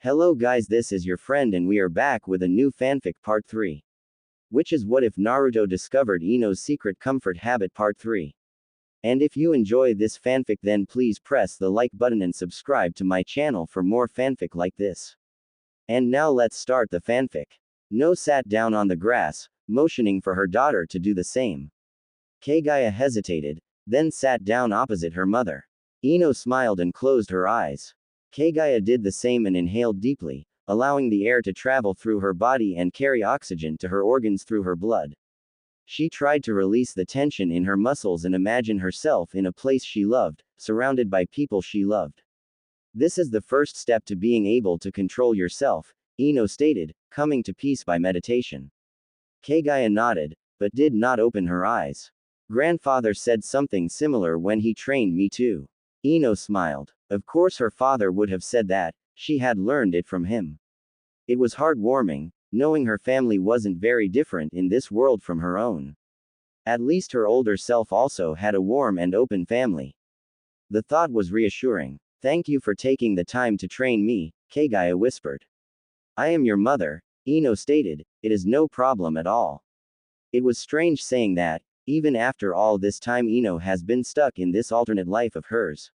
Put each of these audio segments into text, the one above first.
Hello guys, this is your friend and we are back with a new fanfic part 3. Which is what if Naruto discovered Ino's secret comfort habit part 3. And if you enjoy this fanfic then please press the like button and subscribe to my channel for more fanfic like this. And now let's start the fanfic. No sat down on the grass, motioning for her daughter to do the same. Kagaya hesitated, then sat down opposite her mother. Ino smiled and closed her eyes. Kagaya did the same and inhaled deeply, allowing the air to travel through her body and carry oxygen to her organs through her blood. She tried to release the tension in her muscles and imagine herself in a place she loved, surrounded by people she loved. This is the first step to being able to control yourself, Ino stated, coming to peace by meditation. Kagaya nodded, but did not open her eyes. Grandfather said something similar when he trained me too. Ino smiled. Of course her father would have said that, she had learned it from him. It was heartwarming, knowing her family wasn't very different in this world from her own. At least her older self also had a warm and open family. The thought was reassuring. Thank you for taking the time to train me, Kagaya whispered. I am your mother, Ino stated, it is no problem at all. It was strange saying that, even after all this time Ino has been stuck in this alternate life of hers.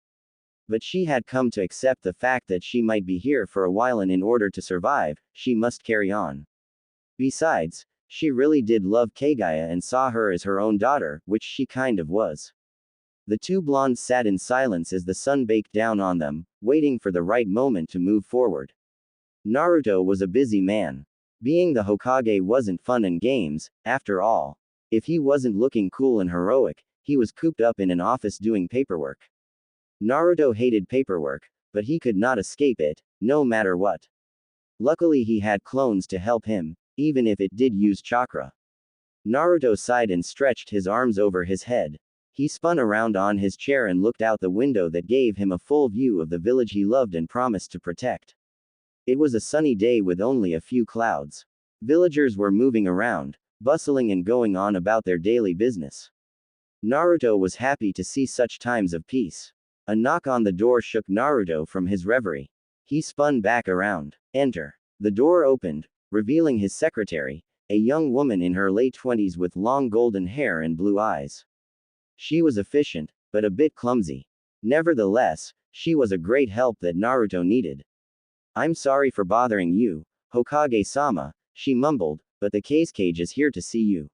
But she had come to accept the fact that she might be here for a while and in order to survive, she must carry on. Besides, she really did love Kagaya and saw her as her own daughter, which she kind of was. The two blondes sat in silence as the sun baked down on them, waiting for the right moment to move forward. Naruto was a busy man. Being the Hokage wasn't fun and games, after all. If he wasn't looking cool and heroic, he was cooped up in an office doing paperwork. Naruto hated paperwork, but he could not escape it, no matter what. Luckily he had clones to help him, even if it did use chakra. Naruto sighed and stretched his arms over his head. He spun around on his chair and looked out the window that gave him a full view of the village he loved and promised to protect. It was a sunny day with only a few clouds. Villagers were moving around, bustling and going on about their daily business. Naruto was happy to see such times of peace. A knock on the door shook Naruto from his reverie. He spun back around. Enter. The door opened, revealing his secretary, a young woman in her late 20s with long golden hair and blue eyes. She was efficient, but a bit clumsy. Nevertheless, she was a great help that Naruto needed. I'm sorry for bothering you, Hokage-sama, she mumbled, but the cage is here to see you.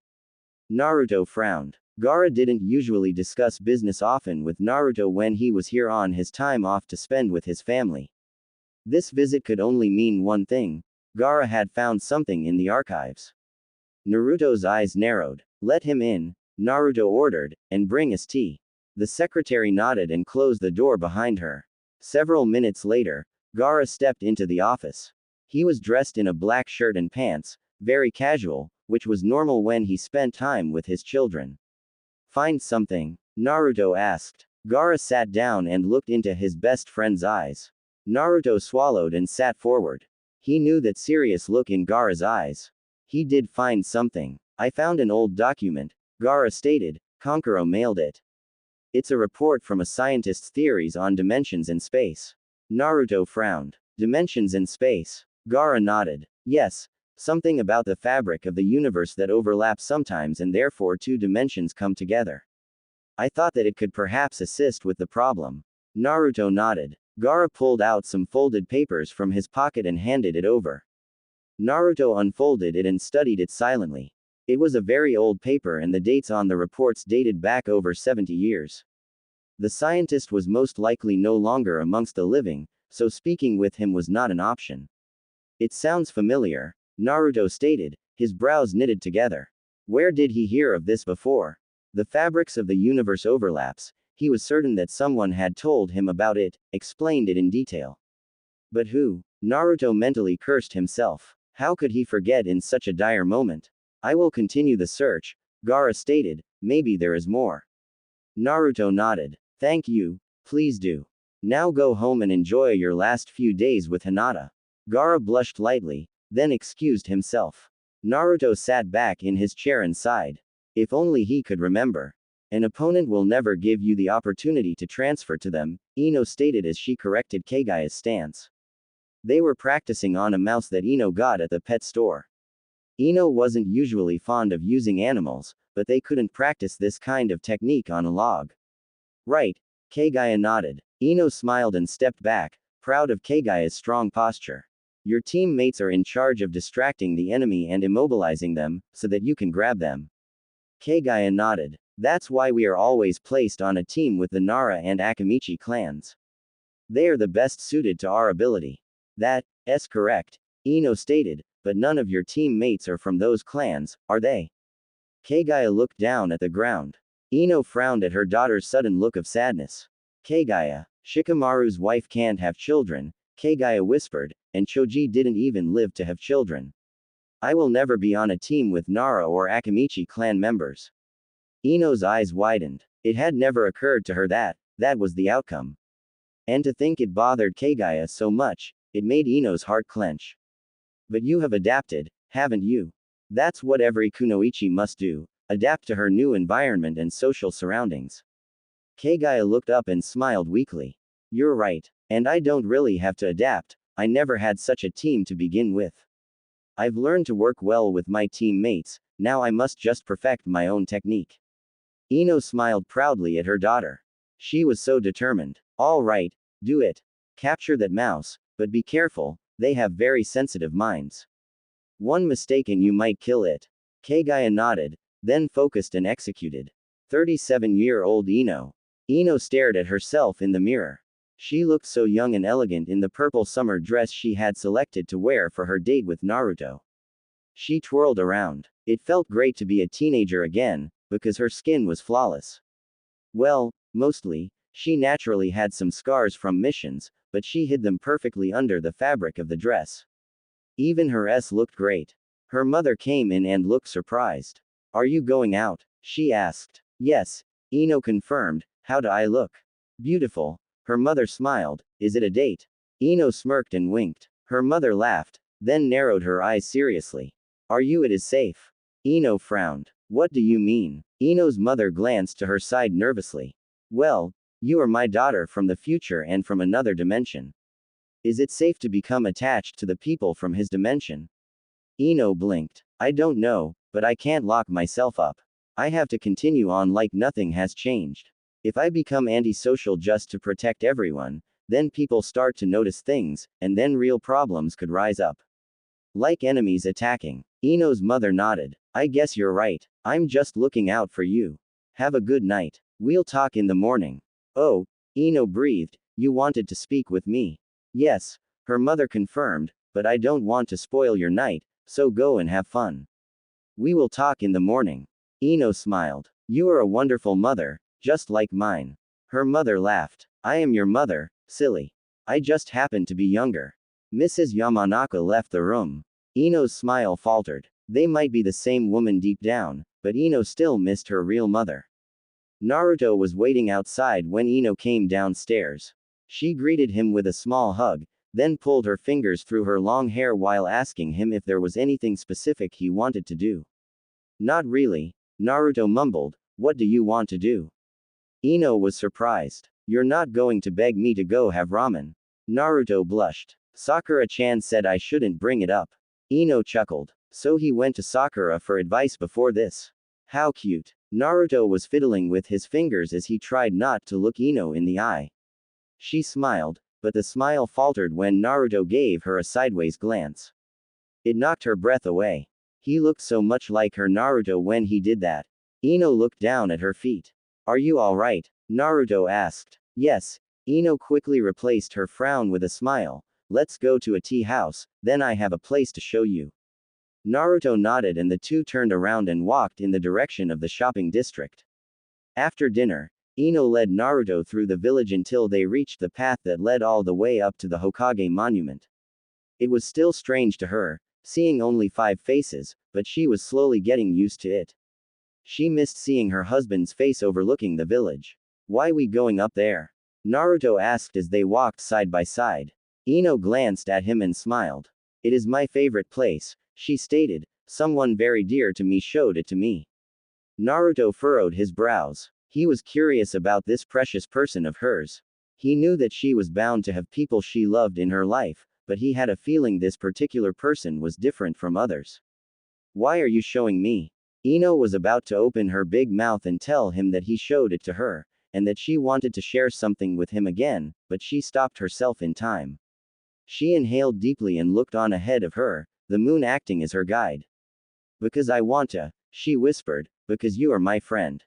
Naruto frowned. Gaara didn't usually discuss business often with Naruto when he was here on his time off to spend with his family. This visit could only mean one thing. Gaara had found something in the archives. Naruto's eyes narrowed. Let him in, Naruto ordered, and bring us tea. The secretary nodded and closed the door behind her. Several minutes later, Gaara stepped into the office. He was dressed in a black shirt and pants, very casual, which was normal when he spent time with his children. Find something? Naruto asked. Gaara sat down and looked into his best friend's eyes. Naruto swallowed and sat forward. He knew that serious look in Gaara's eyes. He did find something. I found an old document, Gaara stated. Kankuro mailed it. It's a report from a scientist's theories on dimensions and space. Naruto frowned. Dimensions and space. Gaara nodded. Yes. Something about the fabric of the universe that overlaps sometimes and therefore two dimensions come together. I thought that it could perhaps assist with the problem. Naruto nodded. Gaara pulled out some folded papers from his pocket and handed it over. Naruto unfolded it and studied it silently. It was a very old paper and the dates on the reports dated back over 70 years. The scientist was most likely no longer amongst the living, so speaking with him was not an option. It sounds familiar, Naruto stated, his brows knitted together. Where did he hear of this before? The fabrics of the universe overlaps, he was certain that someone had told him about it, explained it in detail. But who? Naruto mentally cursed himself. How could he forget in such a dire moment? I will continue the search, Gaara stated, maybe there is more. Naruto nodded. Thank you, please do. Now go home and enjoy your last few days with Hinata. Gaara blushed lightly, then excused himself. Naruto sat back in his chair and sighed. If only he could remember. An opponent will never give you the opportunity to transfer to them, Ino stated as she corrected Kagaya's stance. They were practicing on a mouse that Ino got at the pet store. Ino wasn't usually fond of using animals, but they couldn't practice this kind of technique on a log. Right. Kagaya nodded. Ino smiled and stepped back, proud of Kagaya's strong posture. Your teammates are in charge of distracting the enemy and immobilizing them, so that you can grab them. Kagaya nodded. That's why we are always placed on a team with the Nara and Akamichi clans. They are the best suited to our ability. That's correct, Ino stated, but none of your teammates are from those clans, are they? Kagaya looked down at the ground. Ino frowned at her daughter's sudden look of sadness. Kagaya, Shikamaru's wife can't have children, Kagaya whispered, and Choji didn't even live to have children. I will never be on a team with Nara or Akamichi clan members. Ino's eyes widened. It had never occurred to her that was the outcome. And to think it bothered Kagaya so much, it made Ino's heart clench. But you have adapted, haven't you? That's what every kunoichi must do, adapt to her new environment and social surroundings. Kagaya looked up and smiled weakly. You're right. And I don't really have to adapt, I never had such a team to begin with. I've learned to work well with my teammates, now I must just perfect my own technique. Ino smiled proudly at her daughter. She was so determined. All right, do it. Capture that mouse, but be careful, they have very sensitive minds. One mistake and you might kill it. Kagaya nodded, then focused and executed. 37-year-old Ino. Ino stared at herself in the mirror. She looked so young and elegant in the purple summer dress she had selected to wear for her date with Naruto. She twirled around. It felt great to be a teenager again, because her skin was flawless. Well, mostly, she naturally had some scars from missions, but she hid them perfectly under the fabric of the dress. Even her S looked great. Her mother came in and looked surprised. Are you going out? She asked. Yes, Ino confirmed. How do I look? Beautiful. Her mother smiled. Is it a date? Ino smirked and winked. Her mother laughed, then narrowed her eyes seriously. Are you? It is safe. Ino frowned. What do you mean? Ino's mother glanced to her side nervously. Well, you are my daughter from the future and from another dimension. Is it safe to become attached to the people from his dimension? Ino blinked. I don't know, but I can't lock myself up. I have to continue on like nothing has changed. If I become antisocial just to protect everyone, then people start to notice things, and then real problems could rise up. Like enemies attacking. Ino's mother nodded. I guess you're right. I'm just looking out for you. Have a good night. We'll talk in the morning. Oh, Ino breathed, you wanted to speak with me. Yes, her mother confirmed, but I don't want to spoil your night, so go and have fun. We will talk in the morning. Ino smiled. You are a wonderful mother, just like mine. Her mother laughed. I am your mother, silly. I just happen to be younger. Mrs. Yamanaka left the room. Ino's smile faltered. They might be the same woman deep down, but Ino still missed her real mother. Naruto was waiting outside when Ino came downstairs. She greeted him with a small hug, then pulled her fingers through her long hair while asking him if there was anything specific he wanted to do. Not really, Naruto mumbled. What do you want to do? Ino was surprised. You're not going to beg me to go have ramen. Naruto blushed. Sakura-chan said I shouldn't bring it up. Ino chuckled. So he went to Sakura for advice before this. How cute. Naruto was fiddling with his fingers as he tried not to look Ino in the eye. She smiled, but the smile faltered when Naruto gave her a sideways glance. It knocked her breath away. He looked so much like her Naruto when he did that. Ino looked down at her feet. Are you alright? Naruto asked. Yes. Ino quickly replaced her frown with a smile. Let's go to a tea house, then I have a place to show you. Naruto nodded and the two turned around and walked in the direction of the shopping district. After dinner, Ino led Naruto through the village until they reached the path that led all the way up to the Hokage monument. It was still strange to her, seeing only 5 faces, but she was slowly getting used to it. She missed seeing her husband's face overlooking the village. Why we going up there? Naruto asked as they walked side by side. Ino glanced at him and smiled. It is my favorite place, she stated. Someone very dear to me showed it to me. Naruto furrowed his brows. He was curious about this precious person of hers. He knew that she was bound to have people she loved in her life, but he had a feeling this particular person was different from others. Why are you showing me? Ino was about to open her big mouth and tell him that he showed it to her, and that she wanted to share something with him again, but she stopped herself in time. She inhaled deeply and looked on ahead of her, the moon acting as her guide. Because I want to, she whispered, because you are my friend.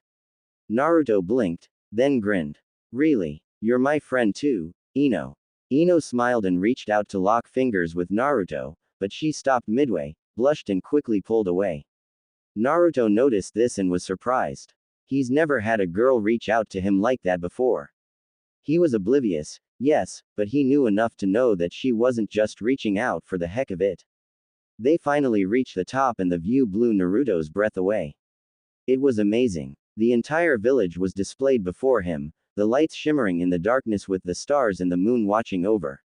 Naruto blinked, then grinned. Really? You're my friend too, Ino. Ino smiled and reached out to lock fingers with Naruto, but she stopped midway, blushed and quickly pulled away. Naruto noticed this and was surprised. He's never had a girl reach out to him like that before. He was oblivious, yes, but he knew enough to know that she wasn't just reaching out for the heck of it. They finally reached the top and the view blew Naruto's breath away. It was amazing. The entire village was displayed before him, the lights shimmering in the darkness with the stars and the moon watching over.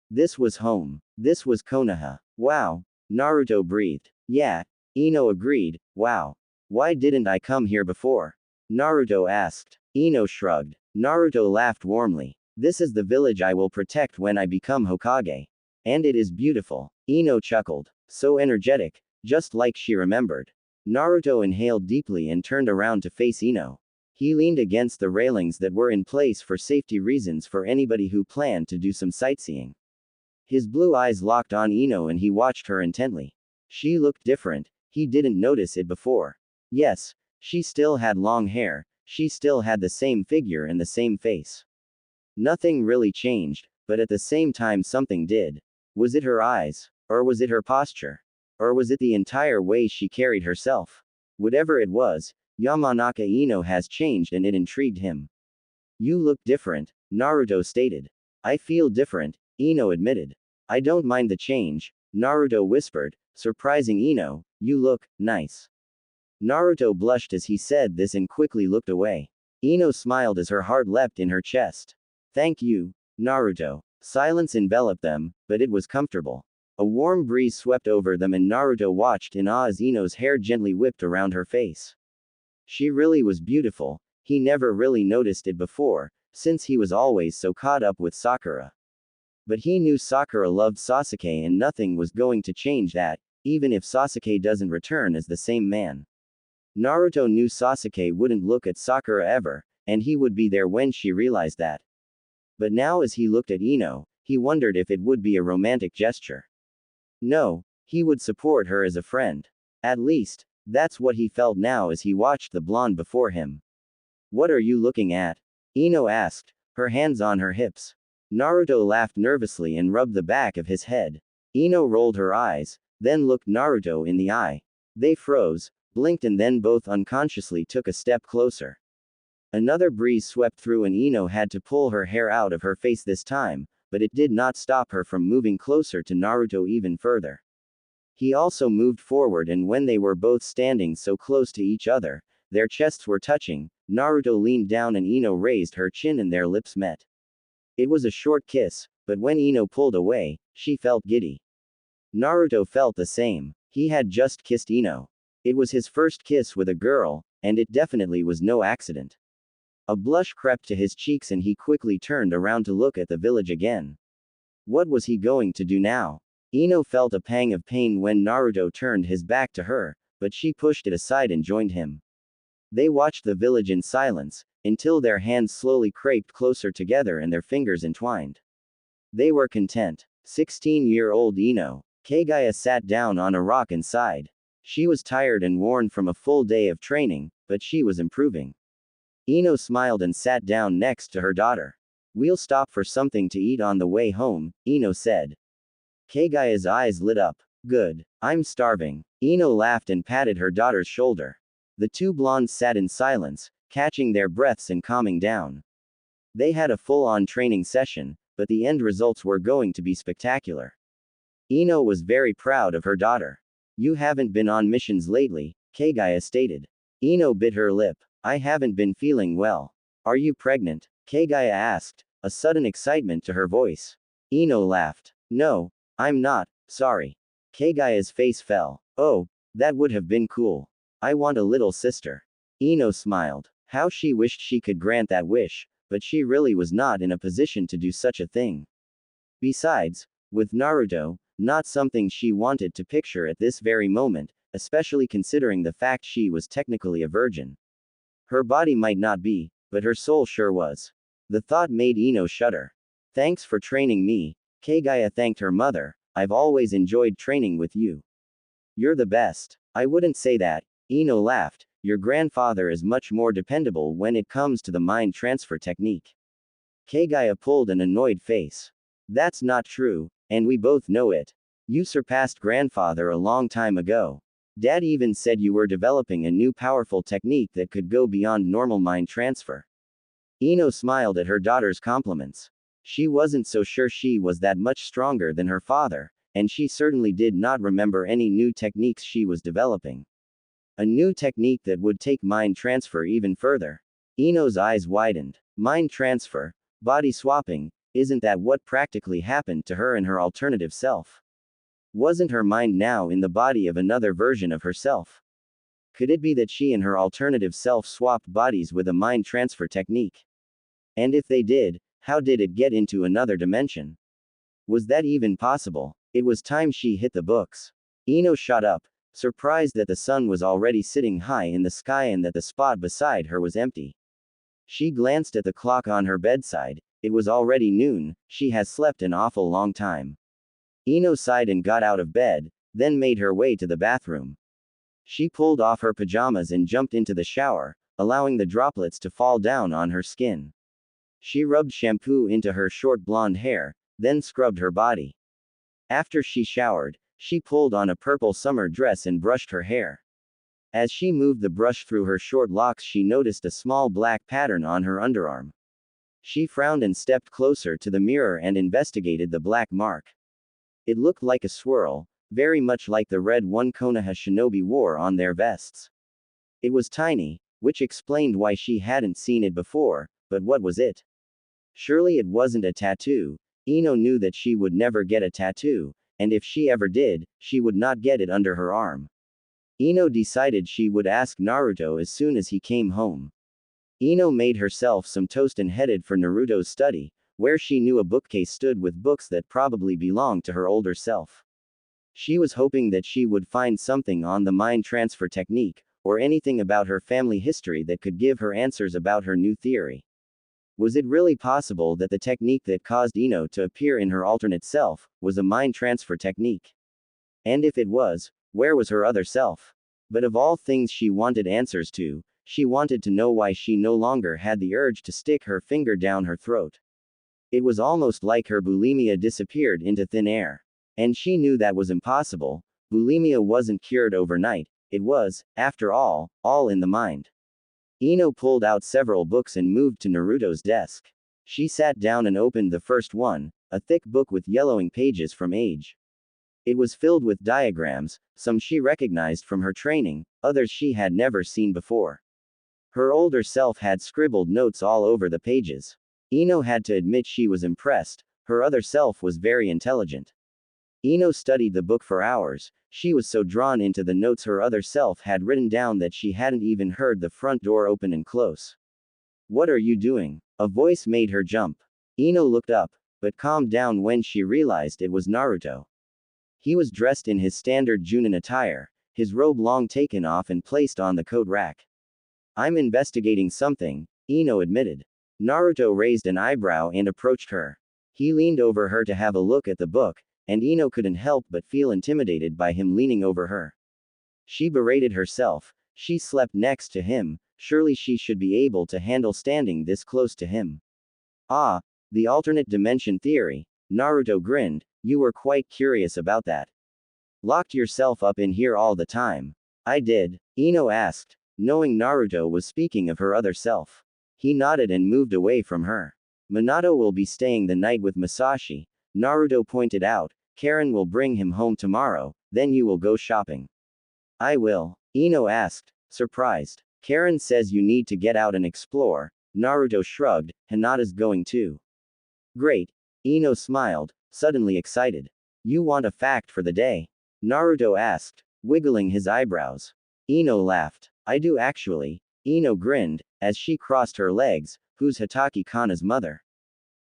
This was home. This was Konoha. Wow. Naruto breathed. Yeah. Ino agreed. Wow. Why didn't I come here before? Naruto asked. Ino shrugged. Naruto laughed warmly. This is the village I will protect when I become Hokage. And it is beautiful. Ino chuckled. So energetic, just like she remembered. Naruto inhaled deeply and turned around to face Ino. He leaned against the railings that were in place for safety reasons for anybody who planned to do some sightseeing. His blue eyes locked on Ino and he watched her intently. She looked different, he didn't notice it before. Yes, she still had long hair, she still had the same figure and the same face. Nothing really changed, but at the same time something did. Was it her eyes? Or was it her posture? Or was it the entire way she carried herself? Whatever it was, Yamanaka Ino has changed and it intrigued him. You look different, Naruto stated. I feel different, Ino admitted. I don't mind the change, Naruto whispered, surprising Ino, you look nice. Naruto blushed as he said this and quickly looked away. Ino smiled as her heart leapt in her chest. Thank you, Naruto. Silence enveloped them, but it was comfortable. A warm breeze swept over them and Naruto watched in awe as Ino's hair gently whipped around her face. She really was beautiful, he never really noticed it before, since he was always so caught up with Sakura. But he knew Sakura loved Sasuke and nothing was going to change that, even if Sasuke doesn't return as the same man. Naruto knew Sasuke wouldn't look at Sakura ever, and he would be there when she realized that. But now as he looked at Ino, he wondered if it would be a romantic gesture. No, he would support her as a friend. At least, that's what he felt now as he watched the blonde before him. What are you looking at? Ino asked, her hands on her hips. Naruto laughed nervously and rubbed the back of his head. Ino rolled her eyes, then looked Naruto in the eye. They froze, blinked and then both unconsciously took a step closer. Another breeze swept through and Ino had to pull her hair out of her face this time, but it did not stop her from moving closer to Naruto even further. He also moved forward and when they were both standing so close to each other, their chests were touching, Naruto leaned down and Ino raised her chin and their lips met. It was a short kiss, but when Ino pulled away, she felt giddy. Naruto felt the same. He had just kissed Ino. It was his first kiss with a girl, and it definitely was no accident. A blush crept to his cheeks and he quickly turned around to look at the village again. What was he going to do now? Ino felt a pang of pain when Naruto turned his back to her, but she pushed it aside and joined him. They watched the village in silence, until their hands slowly crept closer together and their fingers entwined. They were content. 16-year-old Ino, Kagaya sat down on a rock and sighed. She was tired and worn from a full day of training, but she was improving. Ino smiled and sat down next to her daughter. We'll stop for something to eat on the way home, Ino said. Kagaya's eyes lit up. Good. I'm starving. Ino laughed and patted her daughter's shoulder. The two blondes sat in silence, catching their breaths and calming down. They had a full-on training session, but the end results were going to be spectacular. Ino was very proud of her daughter. You haven't been on missions lately, Kagaya stated. Ino bit her lip. I haven't been feeling well. Are you pregnant? Kagaya asked, a sudden excitement to her voice. Ino laughed. No, I'm not, sorry. Kagaya's face fell. Oh, that would have been cool. I want a little sister. Ino smiled. How she wished she could grant that wish, but she really was not in a position to do such a thing. Besides, With Naruto, not something she wanted to picture at this very moment, especially considering the fact she was technically a virgin. Her body might not be, but her soul sure was. The thought made Ino shudder. Thanks for training me, Kagaya thanked her mother. I've always enjoyed training with you. You're the best. I wouldn't say that, Ino laughed. Your grandfather is much more dependable when it comes to the mind transfer technique. Kagaya pulled an annoyed face. That's not true, and we both know it. You surpassed grandfather a long time ago. Dad even said you were developing a new powerful technique that could go beyond normal mind transfer. Ino smiled at her daughter's compliments. She wasn't so sure she was that much stronger than her father, and she certainly did not remember any new techniques she was developing. A new technique that would take mind transfer even further. Ino's eyes widened. Mind transfer, body swapping, isn't that what practically happened to her and her alternative self? Wasn't her mind now in the body of another version of herself? Could it be that she and her alternative self swapped bodies with a mind transfer technique? And if they did, how did it get into another dimension? Was that even possible? It was time she hit the books. Ino shot up, surprised that the sun was already sitting high in the sky and that the spot beside her was empty. She glanced at the clock on her bedside. It was already noon. She has slept an awful long time. Ino sighed and got out of bed, then made her way to the bathroom. She pulled off her pajamas and jumped into the shower, allowing the droplets to fall down on her skin. She rubbed shampoo into her short blonde hair, then scrubbed her body. After she showered, she pulled on a purple summer dress and brushed her hair. As she moved the brush through her short locks, she noticed a small black pattern on her underarm. She frowned and stepped closer to the mirror and investigated the black mark. It looked like a swirl, very much like the red one Konoha shinobi wore on their vests. It was tiny, which explained why she hadn't seen it before, but what was it? Surely it wasn't a tattoo. Ino knew that she would never get a tattoo, and if she ever did, she would not get it under her arm. Ino decided she would ask Naruto as soon as he came home. Ino made herself some toast and headed for Naruto's study, where she knew a bookcase stood with books that probably belonged to her older self. She was hoping that she would find something on the mind transfer technique, or anything about her family history that could give her answers about her new theory. Was it really possible that the technique that caused Ino to appear in her alternate self was a mind transfer technique? And if it was, where was her other self? But of all things she wanted answers to, she wanted to know why she no longer had the urge to stick her finger down her throat. It was almost like her bulimia disappeared into thin air. And she knew that was impossible. Bulimia wasn't cured overnight. It was, after all in the mind. Ino pulled out several books and moved to Naruto's desk. She sat down and opened the first one, a thick book with yellowing pages from age. It was filled with diagrams, some she recognized from her training, others she had never seen before. Her older self had scribbled notes all over the pages. Ino had to admit she was impressed. Her other self was very intelligent. Ino studied the book for hours. She was so drawn into the notes her other self had written down that she hadn't even heard the front door open and close. What are you doing? A voice made her jump. Ino looked up, but calmed down when she realized it was Naruto. He was dressed in his standard Junin attire, his robe long taken off and placed on the coat rack. I'm investigating something, Ino admitted. Naruto raised an eyebrow and approached her. He leaned over her to have a look at the book, and Ino couldn't help but feel intimidated by him leaning over her. She berated herself. She slept next to him, surely she should be able to handle standing this close to him. Ah, the alternate dimension theory. Naruto grinned. You were quite curious about that. Locked yourself up in here all the time. I did, Ino asked, knowing Naruto was speaking of her other self. He nodded and moved away from her. Minato will be staying the night with Masashi, Naruto pointed out. Karen will bring him home tomorrow, then you will go shopping. I will, Ino asked, surprised. Karen says you need to get out and explore. Naruto shrugged. Hinata's going too. Great. Ino smiled, suddenly excited. You want a fact for the day? Naruto asked, wiggling his eyebrows. Ino laughed. I do actually. Ino grinned, as she crossed her legs. Who's Hatake Kana's mother?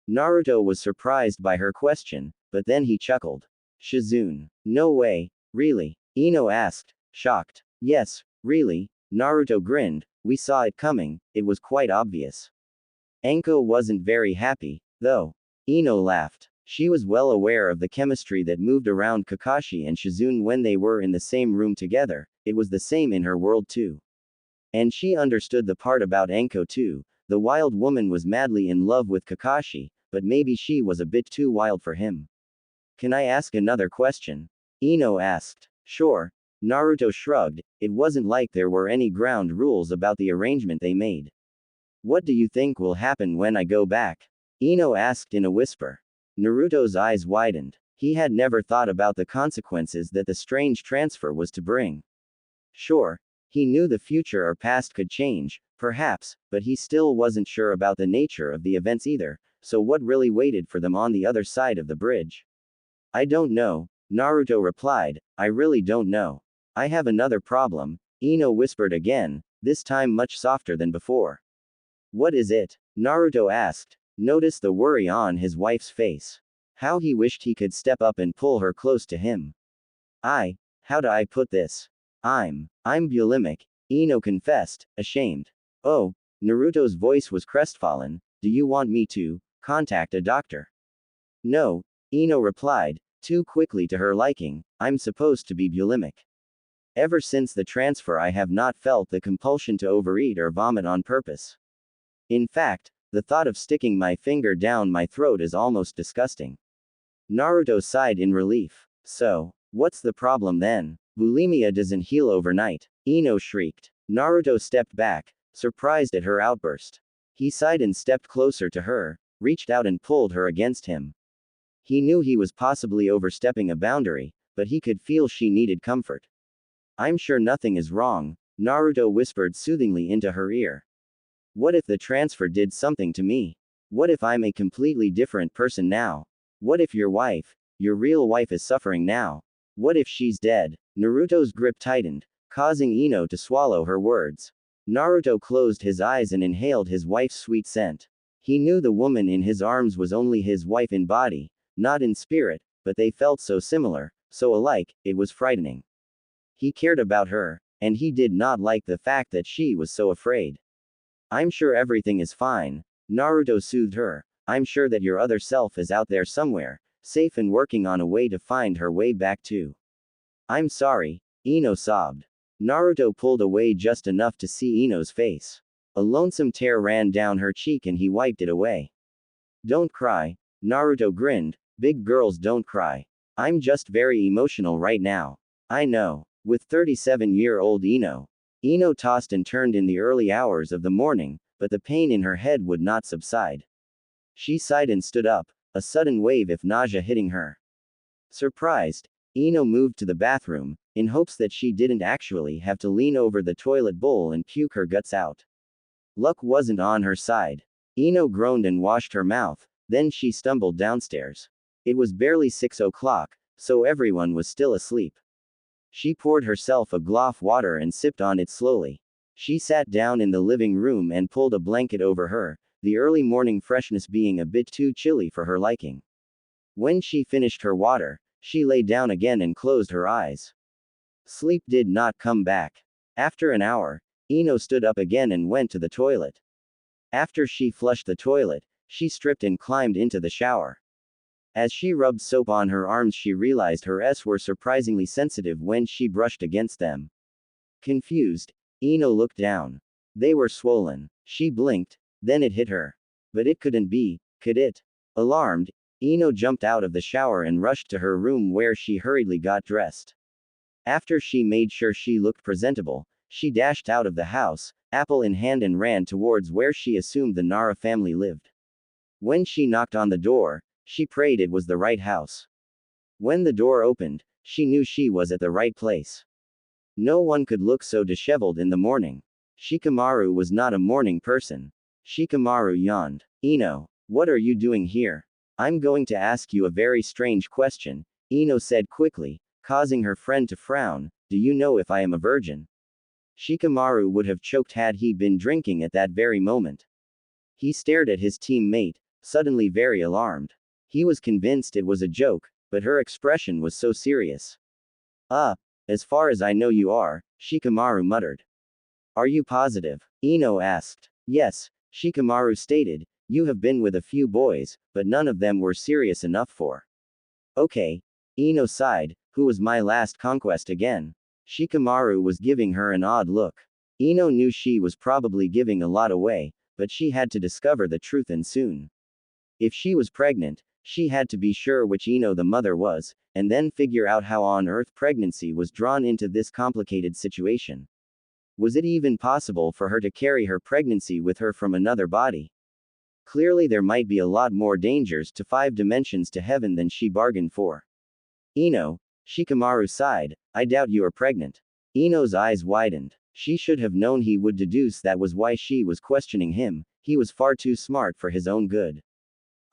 Naruto was surprised by her question, but then he chuckled. Shizune. No way. Really? Ino asked, shocked. Yes, really, Naruto grinned. We saw it coming, it was quite obvious. Anko wasn't very happy, though. Ino laughed. She was well aware of the chemistry that moved around Kakashi and Shizune when they were in the same room together, it was the same in her world too. And she understood the part about Anko too. The wild woman was madly in love with Kakashi, but maybe she was a bit too wild for him. Can I ask another question? Ino asked. Sure. Naruto shrugged, it wasn't like there were any ground rules about the arrangement they made. What do you think will happen when I go back? Ino asked in a whisper. Naruto's eyes widened. He had never thought about the consequences that the strange transfer was to bring. Sure, he knew the future or past could change, perhaps, but he still wasn't sure about the nature of the events either, so what really waited for them on the other side of the bridge? I don't know, Naruto replied, I really don't know. I have another problem, Ino whispered again, this time much softer than before. What is it? Naruto asked. Notice the worry on his wife's face. How he wished he could step up and pull her close to him. How do I put this? I'm bulimic, Ino confessed, ashamed. Oh, Naruto's voice was crestfallen, do you want me to contact a doctor? No, Ino replied, too quickly to her liking, I'm supposed to be bulimic. Ever since the transfer I have not felt the compulsion to overeat or vomit on purpose. In fact, the thought of sticking my finger down my throat is almost disgusting. Naruto sighed in relief. So, what's the problem then? Bulimia doesn't heal overnight, Ino shrieked. Naruto stepped back, surprised at her outburst. He sighed and stepped closer to her, reached out and pulled her against him. He knew he was possibly overstepping a boundary, but he could feel she needed comfort. I'm sure nothing is wrong, Naruto whispered soothingly into her ear. What if the transfer did something to me? What if I'm a completely different person now? What if your real wife is suffering now? What if she's dead? Naruto's grip tightened, causing Ino to swallow her words. Naruto closed his eyes and inhaled his wife's sweet scent. He knew the woman in his arms was only his wife in body, not in spirit, but they felt so similar, so alike, it was frightening. He cared about her, and he did not like the fact that she was so afraid. I'm sure everything is fine, Naruto soothed her. I'm sure that your other self is out there somewhere, safe and working on a way to find her way back too. I'm sorry, Ino sobbed. Naruto pulled away just enough to see Ino's face. A lonesome tear ran down her cheek and he wiped it away. Don't cry, Naruto grinned, big girls don't cry. I'm just very emotional right now. I know. With 37-year-old Ino tossed and turned in the early hours of the morning, but the pain in her head would not subside. She sighed and stood up, a sudden wave of nausea hitting her. Surprised, Ino moved to the bathroom, in hopes that she didn't actually have to lean over the toilet bowl and puke her guts out. Luck wasn't on her side. Ino groaned and washed her mouth, then she stumbled downstairs. It was barely 6 o'clock, so everyone was still asleep. She poured herself a glass of water and sipped on it slowly. She sat down in the living room and pulled a blanket over her, the early morning freshness being a bit too chilly for her liking. When she finished her water, she lay down again and closed her eyes. Sleep did not come back. After an hour, Ino stood up again and went to the toilet. After she flushed the toilet, she stripped and climbed into the shower. As she rubbed soap on her arms, she realized her eyes were surprisingly sensitive when she brushed against them. Confused, Ino looked down. They were swollen. She blinked, then it hit her. But it couldn't be, could it? Alarmed, Ino jumped out of the shower and rushed to her room where she hurriedly got dressed. After she made sure she looked presentable, she dashed out of the house, apple in hand, and ran towards where she assumed the Nara family lived. When she knocked on the door, she prayed it was the right house. When the door opened, she knew she was at the right place. No one could look so disheveled in the morning. Shikamaru was not a morning person. Shikamaru yawned. Ino, what are you doing here? I'm going to ask you a very strange question, Ino said quickly, causing her friend to frown. Do you know if I am a virgin? Shikamaru would have choked had he been drinking at that very moment. He stared at his teammate, suddenly very alarmed. He was convinced it was a joke, but her expression was so serious. As far as I know you are, Shikamaru muttered. Are you positive? Ino asked. Yes, Shikamaru stated, you have been with a few boys, but none of them were serious enough for. Okay. Ino sighed, who was my last conquest again? Shikamaru was giving her an odd look. Ino knew she was probably giving a lot away, but she had to discover the truth and soon. If she was pregnant, she had to be sure which Ino the mother was, and then figure out how on earth pregnancy was drawn into this complicated situation. Was it even possible for her to carry her pregnancy with her from another body? Clearly there might be a lot more dangers to 5 dimensions to heaven than she bargained for. Ino, Shikamaru sighed, I doubt you are pregnant. Ino's eyes widened. She should have known he would deduce that was why she was questioning him, he was far too smart for his own good.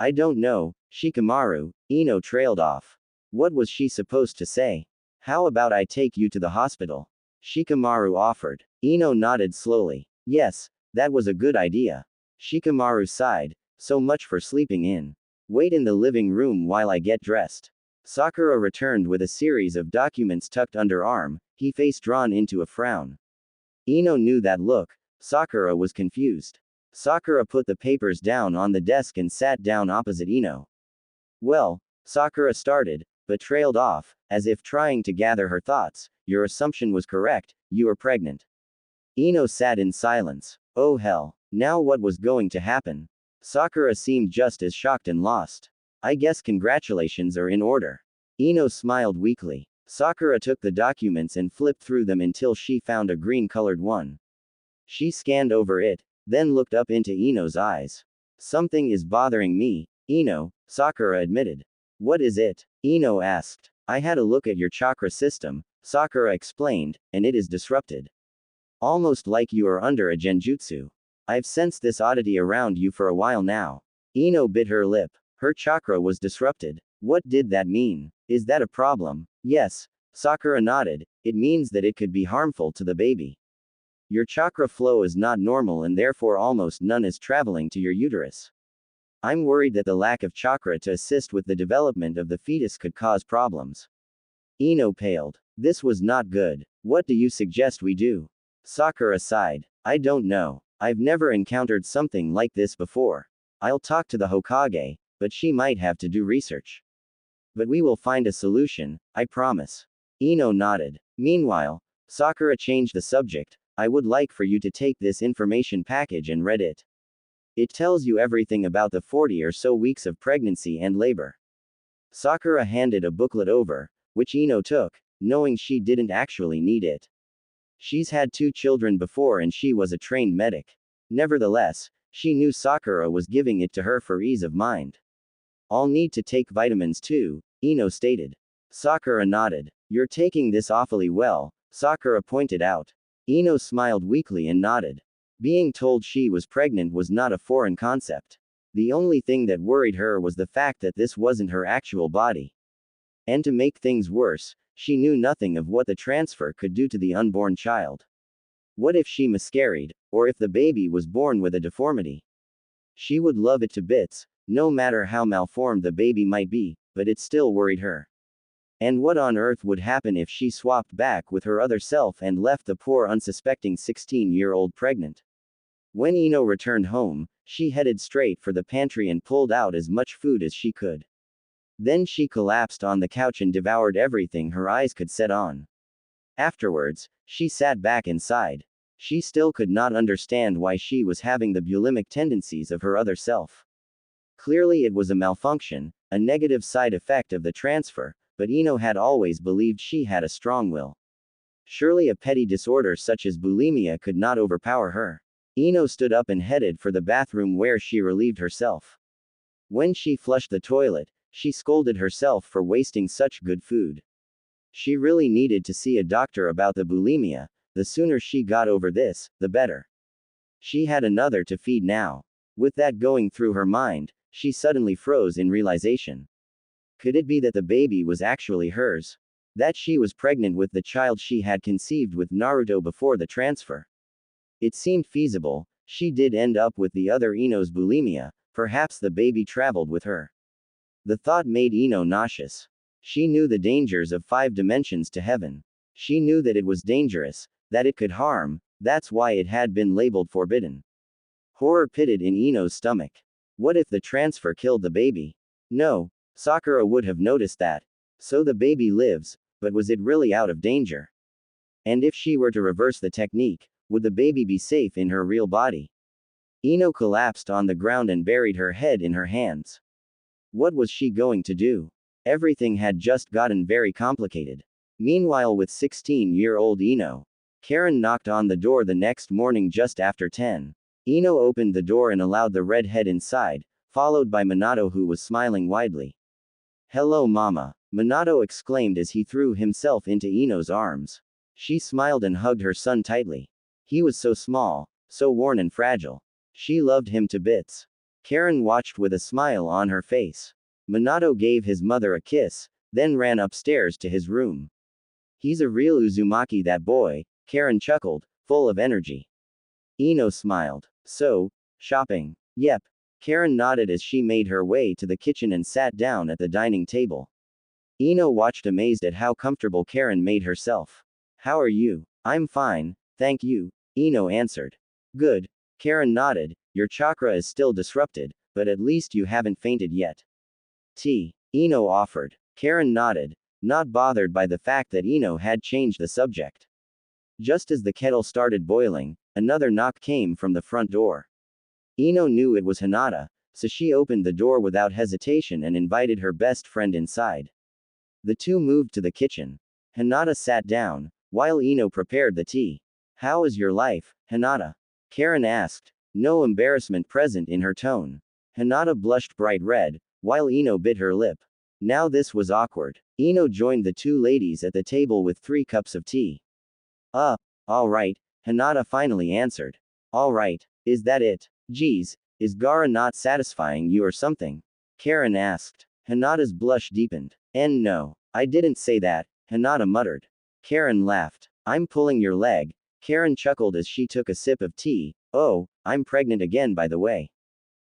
I don't know, Shikamaru, Ino trailed off. What was she supposed to say? How about I take you to the hospital? Shikamaru offered. Ino nodded slowly. Yes, that was a good idea. Shikamaru sighed, so much for sleeping in. Wait in the living room while I get dressed. Sakura returned with a series of documents tucked under arm, he face drawn into a frown. Ino knew that look. Sakura was confused. Sakura put the papers down on the desk and sat down opposite Ino. Well, Sakura started, but trailed off, as if trying to gather her thoughts. Your assumption was correct, you are pregnant. Ino sat in silence. Oh hell. Now what was going to happen? Sakura seemed just as shocked and lost. I guess congratulations are in order. Ino smiled weakly. Sakura took the documents and flipped through them until she found a green-colored one. She scanned over it, then looked up into Ino's eyes. Something is bothering me, Ino, Sakura admitted. What is it? Ino asked. I had a look at your chakra system, Sakura explained, and it is disrupted. Almost like you are under a genjutsu. I've sensed this oddity around you for a while now. Ino bit her lip. Her chakra was disrupted. What did that mean? Is that a problem? Yes. Sakura nodded. It means that it could be harmful to the baby. Your chakra flow is not normal and therefore almost none is traveling to your uterus. I'm worried that the lack of chakra to assist with the development of the fetus could cause problems. Ino paled. This was not good. What do you suggest we do? Sakura sighed. I don't know. I've never encountered something like this before. I'll talk to the Hokage, but she might have to do research. But we will find a solution, I promise. Ino nodded. Meanwhile, Sakura changed the subject. I would like for you to take this information package and read it. It tells you everything about the 40 or so weeks of pregnancy and labor. Sakura handed a booklet over, which Ino took, knowing she didn't actually need it. She's had 2 children before and she was a trained medic. Nevertheless, she knew Sakura was giving it to her for ease of mind. I'll need to take vitamins too, Ino stated. Sakura nodded. You're taking this awfully well, Sakura pointed out. Ino smiled weakly and nodded. Being told she was pregnant was not a foreign concept. The only thing that worried her was the fact that this wasn't her actual body. And to make things worse, she knew nothing of what the transfer could do to the unborn child. What if she miscarried, or if the baby was born with a deformity? She would love it to bits, no matter how malformed the baby might be, but it still worried her. And what on earth would happen if she swapped back with her other self and left the poor unsuspecting 16-year-old pregnant? When Ino returned home, she headed straight for the pantry and pulled out as much food as she could. Then she collapsed on the couch and devoured everything her eyes could set on. Afterwards, she sat back and sighed. She still could not understand why she was having the bulimic tendencies of her other self. Clearly it was a malfunction, a negative side effect of the transfer, but Ino had always believed she had a strong will. Surely a petty disorder such as bulimia could not overpower her. Ino stood up and headed for the bathroom where she relieved herself. When she flushed the toilet, she scolded herself for wasting such good food. She really needed to see a doctor about the bulimia. The sooner she got over this, the better. She had another to feed now. With that going through her mind, she suddenly froze in realization. Could it be that the baby was actually hers? That she was pregnant with the child she had conceived with Naruto before the transfer? It seemed feasible. She did end up with the other Ino's bulimia, perhaps the baby traveled with her. The thought made Ino nauseous. She knew the dangers of 5 dimensions to heaven. She knew that it was dangerous, that it could harm, that's why it had been labeled forbidden. Horror pitted in Ino's stomach. What if the transfer killed the baby? No, Sakura would have noticed that. So the baby lives, but was it really out of danger? And if she were to reverse the technique, would the baby be safe in her real body? Ino collapsed on the ground and buried her head in her hands. What was she going to do? Everything had just gotten very complicated. Meanwhile, with 16-year-old Ino, Karen knocked on the door the next morning just after 10. Ino opened the door and allowed the redhead inside, followed by Minato, who was smiling widely. "Hello, Mama," Minato exclaimed as he threw himself into Ino's arms. She smiled and hugged her son tightly. He was so small, so worn and fragile. She loved him to bits. Karen watched with a smile on her face. Minato gave his mother a kiss, then ran upstairs to his room. "He's a real Uzumaki, that boy," Karen chuckled, full of energy. Ino smiled. "So, shopping?" "Yep." Karen nodded as she made her way to the kitchen and sat down at the dining table. Ino watched amazed at how comfortable Karen made herself. "How are you?" "I'm fine, thank you," Ino answered. "Good." Karen nodded. "Your chakra is still disrupted, but at least you haven't fainted yet." "Tea," Ino offered. Karen nodded, not bothered by the fact that Ino had changed the subject. Just as the kettle started boiling, another knock came from the front door. Ino knew it was Hinata, so she opened the door without hesitation and invited her best friend inside. The two moved to the kitchen. Hinata sat down, while Ino prepared the tea. "How is your life, Hinata?" Karen asked, no embarrassment present in her tone. Hinata blushed bright red, while Ino bit her lip. Now this was awkward. Ino joined the two ladies at the table with 3 cups of tea. All right," Hinata finally answered. "All right, is that it? Geez, is Gaara not satisfying you or something?" Karen asked. Hinata's blush deepened. No, I didn't say that," Hinata muttered. Karen laughed. "I'm pulling your leg." Karen chuckled as she took a sip of tea. "Oh, I'm pregnant again, by the way."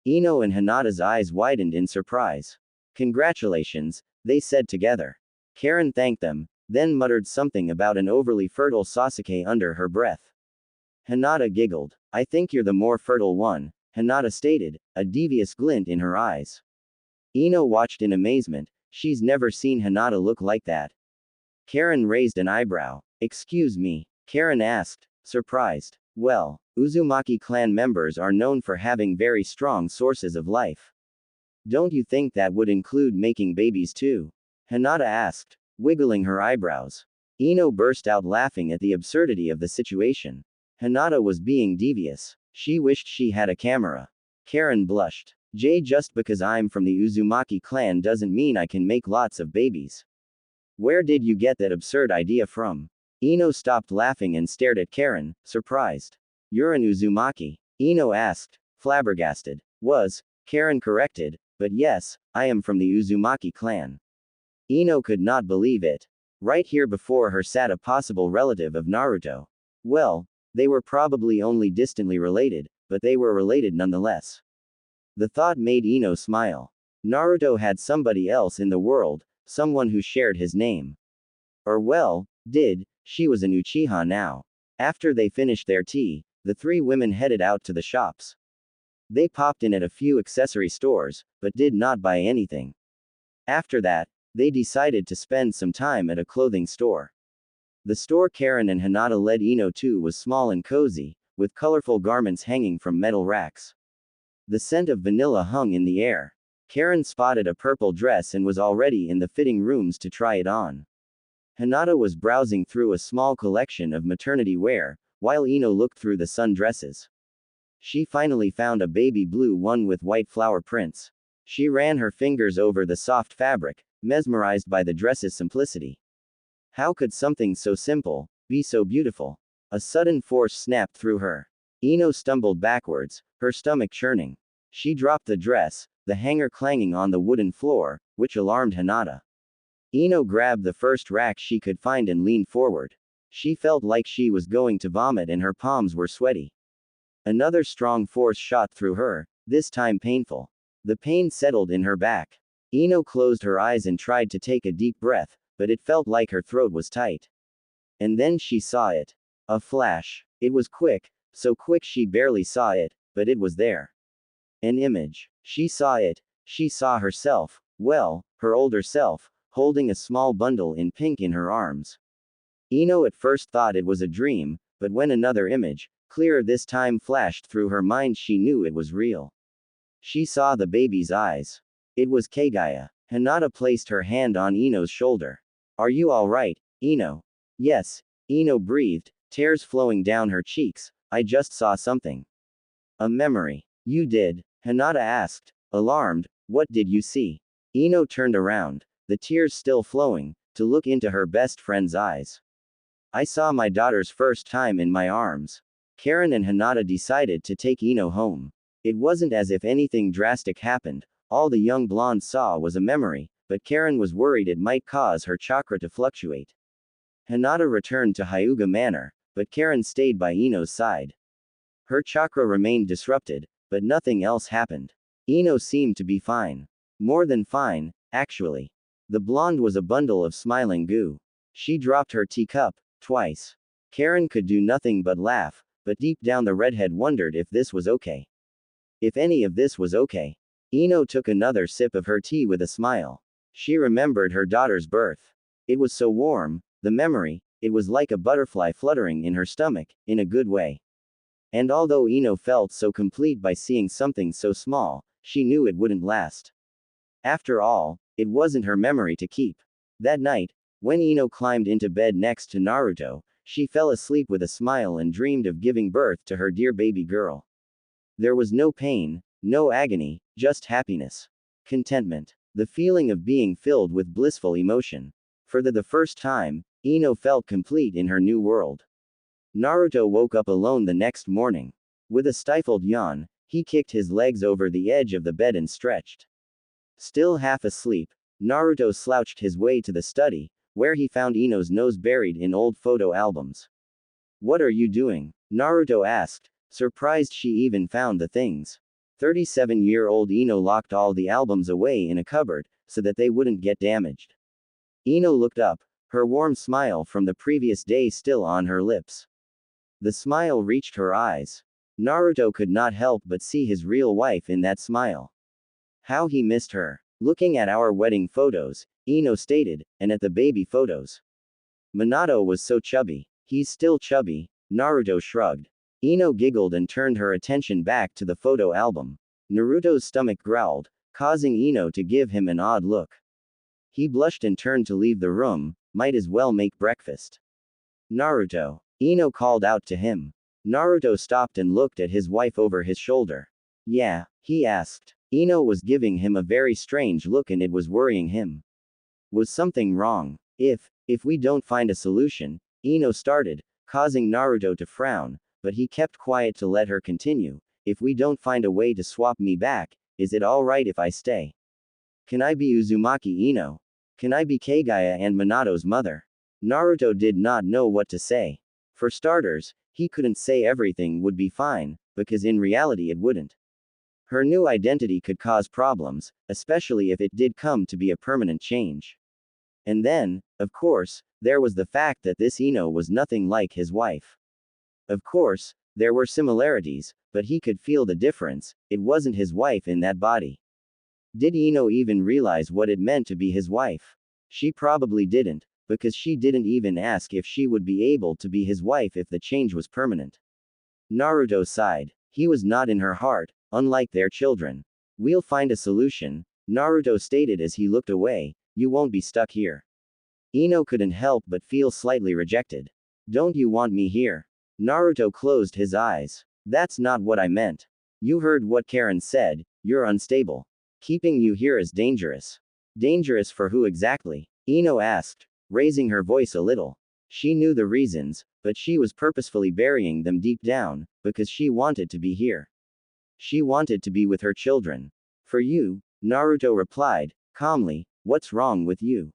Ino and Hinata's eyes widened in surprise. "Congratulations," they said together. Karen thanked them, then muttered something about an overly fertile Sasuke under her breath. Hinata giggled. "I think you're the more fertile one," Hinata stated, a devious glint in her eyes. Ino watched in amazement. She's never seen Hinata look like that. Karen raised an eyebrow. "Excuse me?" Karen asked, surprised. "Well, Uzumaki clan members are known for having very strong sources of life. Don't you think that would include making babies too?" Hinata asked, wiggling her eyebrows. Ino burst out laughing at the absurdity of the situation. Hinata was being devious. She wished she had a camera. Karen blushed. Just because I'm from the Uzumaki clan doesn't mean I can make lots of babies. Where did you get that absurd idea from? Ino stopped laughing and stared at Karen, surprised. "You're an Uzumaki?" Ino asked, flabbergasted. Karen corrected, "but yes, I am from the Uzumaki clan." Ino could not believe it. Right here before her sat a possible relative of Naruto. Well, they were probably only distantly related, but they were related nonetheless. The thought made Ino smile. Naruto had somebody else in the world, someone who shared his name. She was an Uchiha now. After they finished their tea, the 3 women headed out to the shops. They popped in at a few accessory stores, but did not buy anything. After that, they decided to spend some time at a clothing store. The store Karen and Hinata led Ino to was small and cozy, with colorful garments hanging from metal racks. The scent of vanilla hung in the air. Karen spotted a purple dress and was already in the fitting rooms to try it on. Hinata was browsing through a small collection of maternity wear, while Ino looked through the sundresses. She finally found a baby blue one with white flower prints. She ran her fingers over the soft fabric, mesmerized by the dress's simplicity. How could something so simple be so beautiful? A sudden force snapped through her. Ino stumbled backwards, her stomach churning. She dropped the dress, the hanger clanging on the wooden floor, which alarmed Hinata. Ino grabbed the first rack she could find and leaned forward. She felt like she was going to vomit and her palms were sweaty. Another strong force shot through her, this time painful. The pain settled in her back. Ino closed her eyes and tried to take a deep breath, but it felt like her throat was tight. And then she saw it. A flash. It was quick, so quick she barely saw it, but it was there. An image. She saw it. She saw herself, well, her older self, holding a small bundle in pink in her arms. Ino at first thought it was a dream, but when another image, clearer this time, flashed through her mind, she knew it was real. She saw the baby's eyes. It was Kagaya. Hinata placed her hand on Ino's shoulder. Are you alright, Ino? Yes, Ino breathed, tears flowing down her cheeks. I just saw something. A memory. You did? Hinata asked, alarmed. What did you see? Ino turned around, the tears still flowing, to look into her best friend's eyes. I saw my daughter's first time in my arms. Karen and Hinata decided to take Ino home. It wasn't as if anything drastic happened. All the young blonde saw was a memory, but Karen was worried it might cause her chakra to fluctuate. Hinata returned to Hyuga Manor, but Karen stayed by Ino's side. Her chakra remained disrupted, but nothing else happened. Ino seemed to be fine. More than fine, actually. The blonde was a bundle of smiling goo. She dropped her teacup, twice. Karen could do nothing but laugh, but deep down the redhead wondered if this was okay. If any of this was okay. Ino took another sip of her tea with a smile. She remembered her daughter's birth. It was so warm, the memory, it was like a butterfly fluttering in her stomach, in a good way. And although Ino felt so complete by seeing something so small, she knew it wouldn't last. After all, it wasn't her memory to keep. That night, when Ino climbed into bed next to Naruto, she fell asleep with a smile and dreamed of giving birth to her dear baby girl. There was no pain, no agony, just happiness. Contentment. The feeling of being filled with blissful emotion. For the first time, Ino felt complete in her new world. Naruto woke up alone the next morning. With a stifled yawn, he kicked his legs over the edge of the bed and stretched. Still half asleep, Naruto slouched his way to the study, where he found Ino's nose buried in old photo albums. What are you doing? Naruto asked, surprised she even found the things. 37-year-old Ino locked all the albums away in a cupboard, so that they wouldn't get damaged. Ino looked up, her warm smile from the previous day still on her lips. The smile reached her eyes. Naruto could not help but see his real wife in that smile. How he missed her. Looking at our wedding photos, Ino stated, and at the baby photos. Minato was so chubby. He's still chubby. Naruto shrugged. Ino giggled and turned her attention back to the photo album. Naruto's stomach growled, causing Ino to give him an odd look. He blushed and turned to leave the room, might as well make breakfast. Naruto. Ino called out to him. Naruto stopped and looked at his wife over his shoulder. Yeah, he asked. Ino was giving him a very strange look and it was worrying him. Was something wrong? If we don't find a solution, Ino started, causing Naruto to frown, but he kept quiet to let her continue. If we don't find a way to swap me back, is it alright if I stay? Can I be Uzumaki Ino? Can I be Kagaya and Minato's mother? Naruto did not know what to say. For starters, he couldn't say everything would be fine, because in reality it wouldn't. Her new identity could cause problems, especially if it did come to be a permanent change. And then, of course, there was the fact that this Ino was nothing like his wife. Of course, there were similarities, but he could feel the difference. It wasn't his wife in that body. Did Ino even realize what it meant to be his wife? She probably didn't, because she didn't even ask if she would be able to be his wife if the change was permanent. Naruto sighed. He was not in her heart, unlike their children. We'll find a solution, Naruto stated as he looked away. You won't be stuck here. Ino couldn't help but feel slightly rejected. Don't you want me here? Naruto closed his eyes. That's not what I meant. You heard what Karen said, you're unstable. Keeping you here is dangerous. Dangerous for who exactly? Ino asked, raising her voice a little. She knew the reasons, but she was purposefully burying them deep down, because she wanted to be here. She wanted to be with her children. For you, Naruto replied, calmly, what's wrong with you?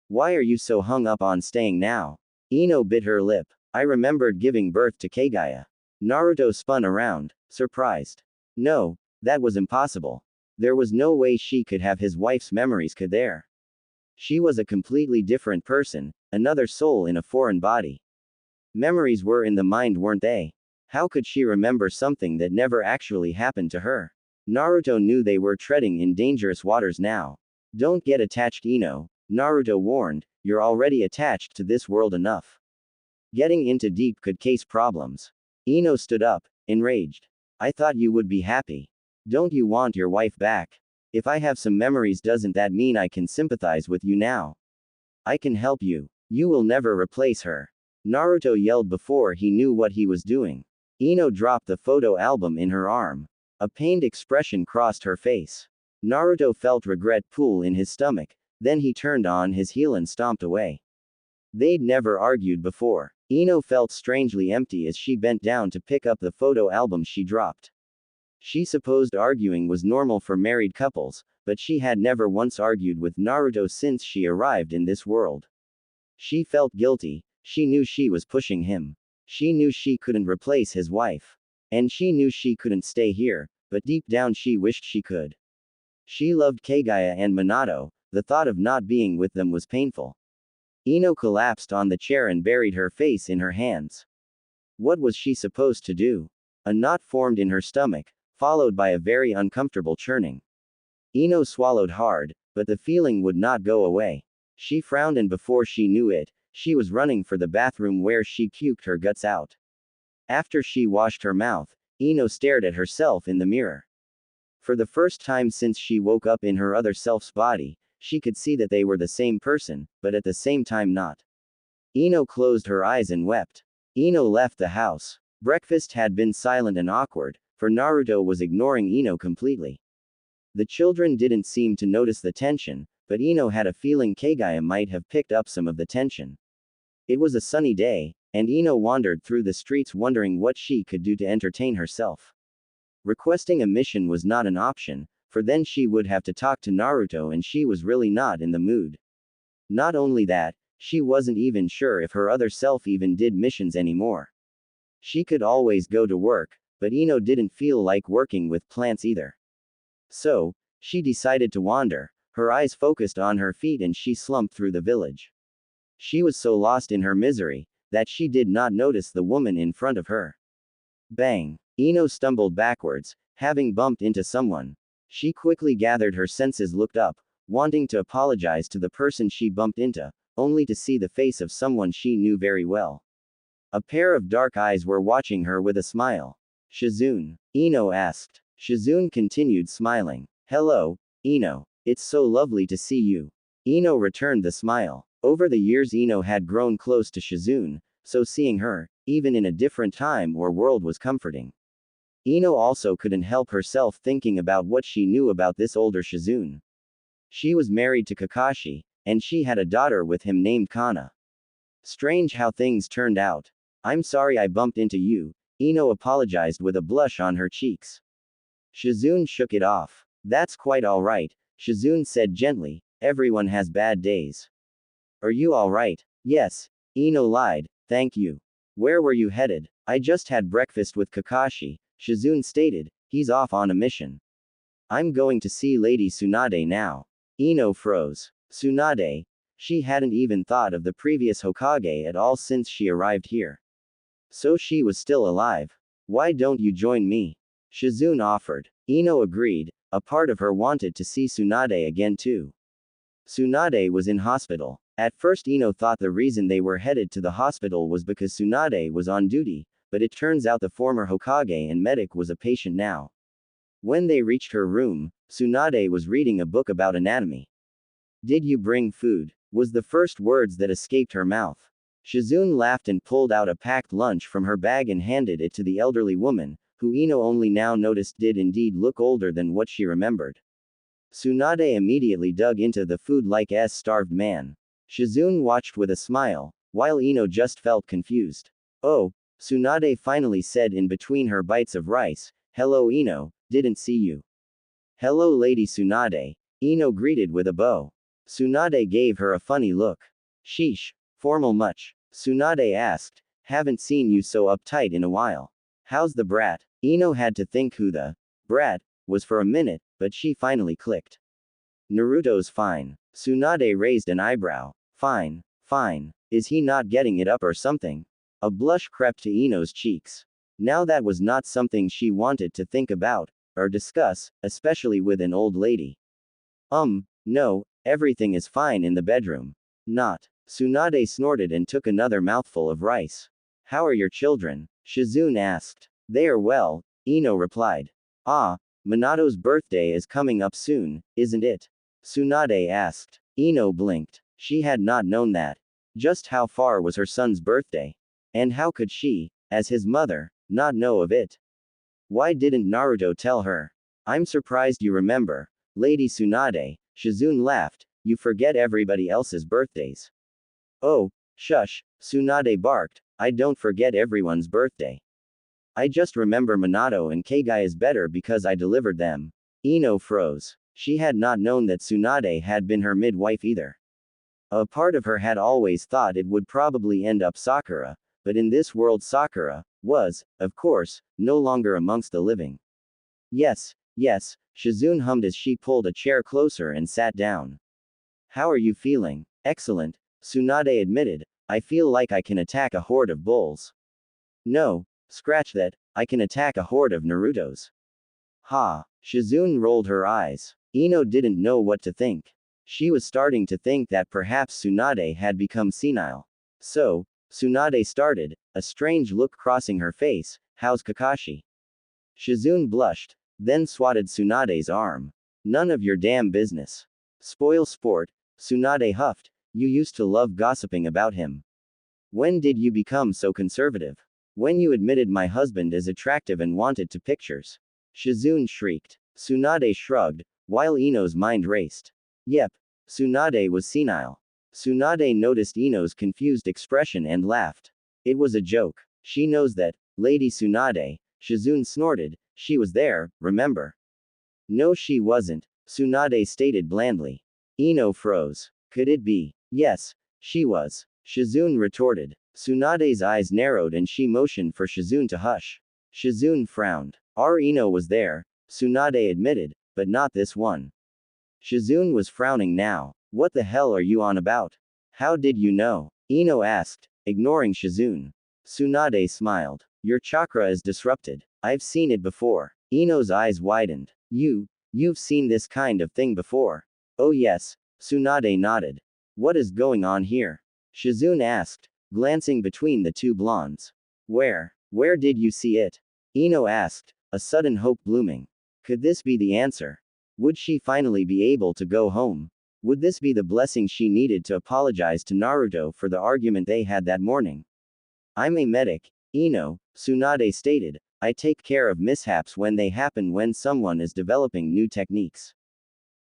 Why are you so hung up on staying now? Ino bit her lip. I remembered giving birth to Kagaya. Naruto spun around, surprised. No, that was impossible. There was no way she could have his wife's memories could there. She was a completely different person, another soul in a foreign body. Memories were in the mind, weren't they? How could she remember something that never actually happened to her? Naruto knew they were treading in dangerous waters now. Don't get attached, Ino, Naruto warned, you're already attached to this world enough. Getting into deep could cause problems. Ino stood up, enraged. I thought you would be happy. Don't you want your wife back? If I have some memories, doesn't that mean I can sympathize with you now? I can help you. You will never replace her. Naruto yelled before he knew what he was doing. Ino dropped the photo album in her arm. A pained expression crossed her face. Naruto felt regret pool in his stomach, then he turned on his heel and stomped away. They'd never argued before. Ino felt strangely empty as she bent down to pick up the photo album she dropped. She supposed arguing was normal for married couples, but she had never once argued with Naruto since she arrived in this world. She felt guilty. She knew she was pushing him. She knew she couldn't replace his wife. And she knew she couldn't stay here, but deep down she wished she could. She loved Kagaya and Minato, the thought of not being with them was painful. Ino collapsed on the chair and buried her face in her hands. What was she supposed to do? A knot formed in her stomach, followed by a very uncomfortable churning. Ino swallowed hard, but the feeling would not go away. She frowned and before she knew it, she was running for the bathroom where she puked her guts out. After she washed her mouth, Ino stared at herself in the mirror. For the first time since she woke up in her other self's body, she could see that they were the same person, but at the same time not. Ino closed her eyes and wept. Ino left the house. Breakfast had been silent and awkward, for Naruto was ignoring Ino completely. The children didn't seem to notice the tension, but Ino had a feeling Kagaya might have picked up some of the tension. It was a sunny day, and Ino wandered through the streets wondering what she could do to entertain herself. Requesting a mission was not an option, for then she would have to talk to Naruto and she was really not in the mood. Not only that, she wasn't even sure if her other self even did missions anymore. She could always go to work, but Ino didn't feel like working with plants either. So, she decided to wander, her eyes focused on her feet and she slumped through the village. She was so lost in her misery, that she did not notice the woman in front of her. Bang! Ino stumbled backwards, having bumped into someone. She quickly gathered her senses, looked up, wanting to apologize to the person she bumped into, only to see the face of someone she knew very well. A pair of dark eyes were watching her with a smile. Shizune? Ino asked. Shizune continued smiling. Hello, Ino. It's so lovely to see you. Ino returned the smile. Over the years Ino had grown close to Shizune, so seeing her, even in a different time or world was comforting. Ino also couldn't help herself thinking about what she knew about this older Shizune. She was married to Kakashi, and she had a daughter with him named Kana. Strange how things turned out. I'm sorry I bumped into you, Ino apologized with a blush on her cheeks. Shizune shook it off. That's quite alright, Shizune said gently, everyone has bad days. Are you alright? Yes, Ino lied, thank you. Where were you headed? I just had breakfast with Kakashi, Shizune stated, he's off on a mission. I'm going to see Lady Tsunade now. Ino froze. Tsunade? She hadn't even thought of the previous Hokage at all since she arrived here. So she was still alive. Why don't you join me? Shizune offered. Ino agreed, a part of her wanted to see Tsunade again too. Tsunade was in hospital. At first Ino thought the reason they were headed to the hospital was because Tsunade was on duty, but it turns out the former Hokage and medic was a patient now. When they reached her room, Tsunade was reading a book about anatomy. Did you bring food? Was the first words that escaped her mouth. Shizune laughed and pulled out a packed lunch from her bag and handed it to the elderly woman, who Ino only now noticed did indeed look older than what she remembered. Tsunade immediately dug into the food like a starved man. Shizune watched with a smile, while Ino just felt confused. Oh, Tsunade finally said in between her bites of rice, hello Ino, didn't see you. Hello Lady Tsunade, Ino greeted with a bow. Tsunade gave her a funny look. Sheesh, formal much? Tsunade asked, haven't seen you so uptight in a while. How's the brat? Ino had to think who the brat was for a minute, but she finally clicked. Naruto's fine. Tsunade raised an eyebrow. Fine. Fine. Is he not getting it up or something? A blush crept to Ino's cheeks. Now that was not something she wanted to think about, or discuss, especially with an old lady. No, everything is fine in the bedroom. Not. Tsunade snorted and took another mouthful of rice. How are your children? Shizune asked. They are well, Ino replied. Ah, Minato's birthday is coming up soon, isn't it? Tsunade asked. Ino blinked. She had not known that. Just how far was her son's birthday? And how could she, as his mother, not know of it? Why didn't Naruto tell her? I'm surprised you remember. Lady Tsunade, Shizune laughed, you forget everybody else's birthdays. Oh, shush, Tsunade barked, I don't forget everyone's birthday. I just remember Minato and Keigai is better because I delivered them. Ino froze. She had not known that Tsunade had been her midwife either. A part of her had always thought it would probably end up Sakura, but in this world Sakura was, of course, no longer amongst the living. Yes, Shizune hummed as she pulled a chair closer and sat down. How are you feeling? Excellent, Tsunade admitted, I feel like I can attack a horde of bulls. No, scratch that, I can attack a horde of Narutos. Ha, Shizune rolled her eyes. Ino didn't know what to think. She was starting to think that perhaps Tsunade had become senile. So, Tsunade started, a strange look crossing her face, how's Kakashi? Shizune blushed, then swatted Tsunade's arm. None of your damn business. Spoil sport, Tsunade huffed, you used to love gossiping about him. When did you become so conservative? When you admitted my husband is attractive and wanted to pictures. Shizune shrieked. Tsunade shrugged, while Ino's mind raced. Yep, Tsunade was senile. Tsunade noticed Ino's confused expression and laughed. It was a joke. She knows that, Lady Tsunade, Shizune snorted, she was there, remember? No she wasn't, Tsunade stated blandly. Ino froze. Could it be? Yes, she was. Shizune retorted. Tsunade's eyes narrowed and she motioned for Shizune to hush. Shizune frowned. Our Ino was there, Tsunade admitted, but not this one. Shizune was frowning now. What the hell are you on about? How did you know? Ino asked, ignoring Shizune. Tsunade smiled. Your chakra is disrupted. I've seen it before. Ino's eyes widened. You've seen this kind of thing before? Oh yes, Tsunade nodded. What is going on here? Shizune asked, glancing between the two blondes. Where did you see it? Ino asked, a sudden hope blooming. Could this be the answer? Would she finally be able to go home? Would this be the blessing she needed to apologize to Naruto for the argument they had that morning? I'm a medic, Ino, Tsunade stated. I take care of mishaps when they happen when someone is developing new techniques.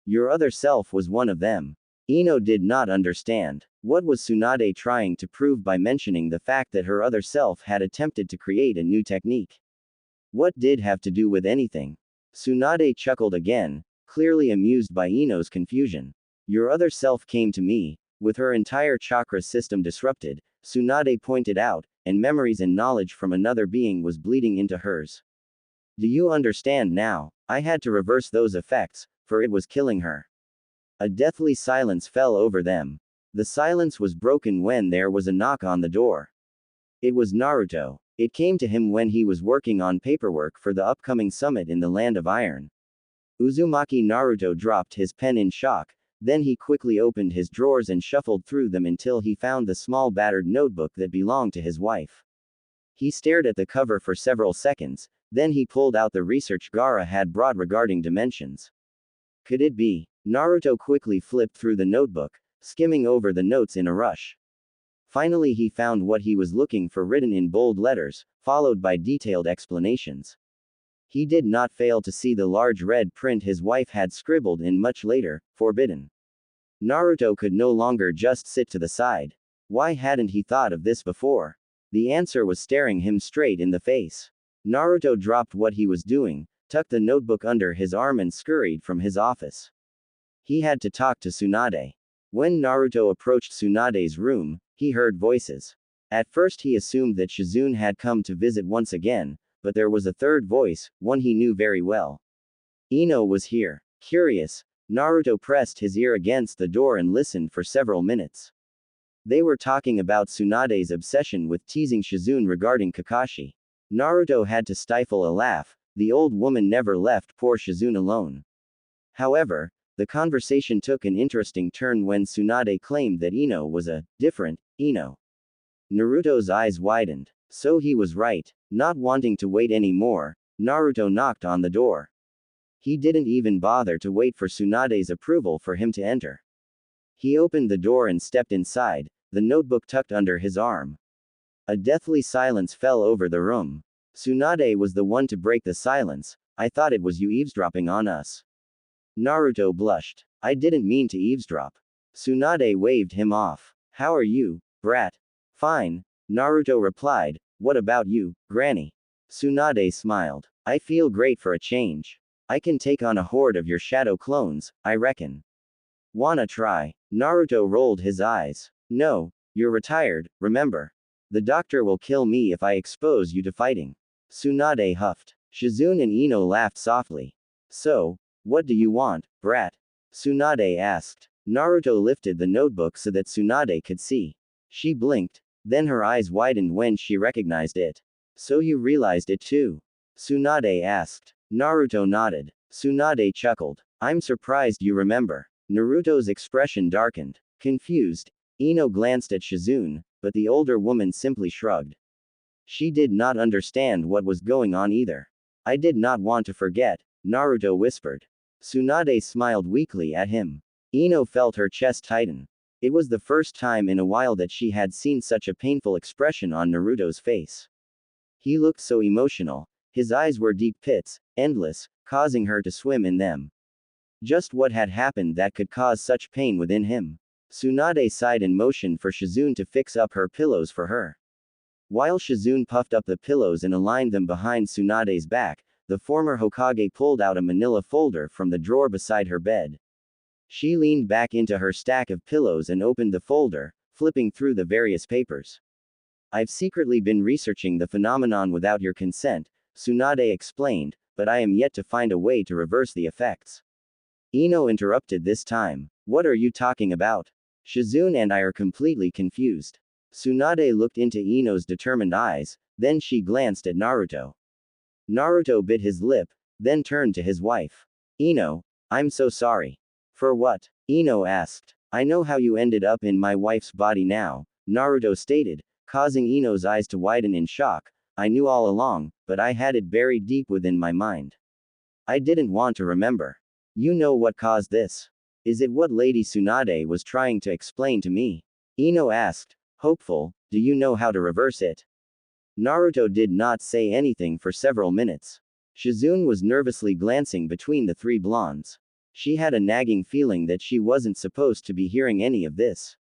Your other self was one of them. Ino did not understand. What was Tsunade trying to prove by mentioning the fact that her other self had attempted to create a new technique? What did have to do with anything? Tsunade chuckled again, clearly amused by Ino's confusion. Your other self came to me, with her entire chakra system disrupted, Tsunade pointed out, and memories and knowledge from another being was bleeding into hers. Do you understand now? I had to reverse those effects, for it was killing her. A deathly silence fell over them. The silence was broken when there was a knock on the door. It was Naruto. It came to him when he was working on paperwork for the upcoming summit in the Land of Iron. Uzumaki Naruto dropped his pen in shock, then he quickly opened his drawers and shuffled through them until he found the small battered notebook that belonged to his wife. He stared at the cover for several seconds, then he pulled out the research Gaara had brought regarding dimensions. Could it be? Naruto quickly flipped through the notebook, skimming over the notes in a rush. Finally he found what he was looking for written in bold letters, followed by detailed explanations. He did not fail to see the large red print his wife had scribbled in much later, forbidden. Naruto could no longer just sit to the side. Why hadn't he thought of this before? The answer was staring him straight in the face. Naruto dropped what he was doing, tucked the notebook under his arm and scurried from his office. He had to talk to Tsunade. When Naruto approached Tsunade's room, he heard voices. At first he assumed that Shizune had come to visit once again, but there was a third voice, one he knew very well. Ino was here. Curious, Naruto pressed his ear against the door and listened for several minutes. They were talking about Tsunade's obsession with teasing Shizune regarding Kakashi. Naruto had to stifle a laugh. The old woman never left poor Shizune alone. However, the conversation took an interesting turn when Tsunade claimed that Ino was a different Ino. Naruto's eyes widened. So he was right. Not wanting to wait anymore, Naruto knocked on the door. He didn't even bother to wait for Tsunade's approval for him to enter. He opened the door and stepped inside, the notebook tucked under his arm. A deathly silence fell over the room. Tsunade was the one to break the silence. I thought it was you eavesdropping on us. Naruto blushed. I didn't mean to eavesdrop. Tsunade waved him off. How are you, brat? Fine, Naruto replied. What about you, Granny? Tsunade smiled. I feel great for a change. I can take on a horde of your shadow clones, I reckon. Wanna try? Naruto rolled his eyes. No, you're retired, remember. The doctor will kill me if I expose you to fighting. Tsunade huffed. Shizune and Ino laughed softly. So, what do you want, brat? Tsunade asked. Naruto lifted the notebook so that Tsunade could see. She blinked, then her eyes widened when she recognized it. So you realized it too? Tsunade asked. Naruto nodded. Tsunade chuckled. I'm surprised you remember. Naruto's expression darkened. Confused, Ino glanced at Shizune, but the older woman simply shrugged. She did not understand what was going on either. I did not want to forget, Naruto whispered. Tsunade smiled weakly at him. Ino felt her chest tighten. It was the first time in a while that she had seen such a painful expression on Naruto's face. He looked so emotional. His eyes were deep pits, endless, causing her to swim in them. Just what had happened that could cause such pain within him? Tsunade sighed and motioned for Shizune to fix up her pillows for her. While Shizune puffed up the pillows and aligned them behind Tsunade's back, the former Hokage pulled out a manila folder from the drawer beside her bed. She leaned back into her stack of pillows and opened the folder, flipping through the various papers. I've secretly been researching the phenomenon without your consent, Tsunade explained, but I am yet to find a way to reverse the effects. Ino interrupted this time. What are you talking about? Shizune and I are completely confused. Tsunade looked into Ino's determined eyes, then she glanced at Naruto. Naruto bit his lip, then turned to his wife. Ino, I'm so sorry. For what? Ino asked. I know how you ended up in my wife's body now, Naruto stated, causing Ino's eyes to widen in shock. I knew all along, but I had it buried deep within my mind. I didn't want to remember. You know what caused this? Is it what Lady Tsunade was trying to explain to me? Ino asked, hopeful, do you know how to reverse it? Naruto did not say anything for several minutes. Shizune was nervously glancing between the three blondes. She had a nagging feeling that she wasn't supposed to be hearing any of this.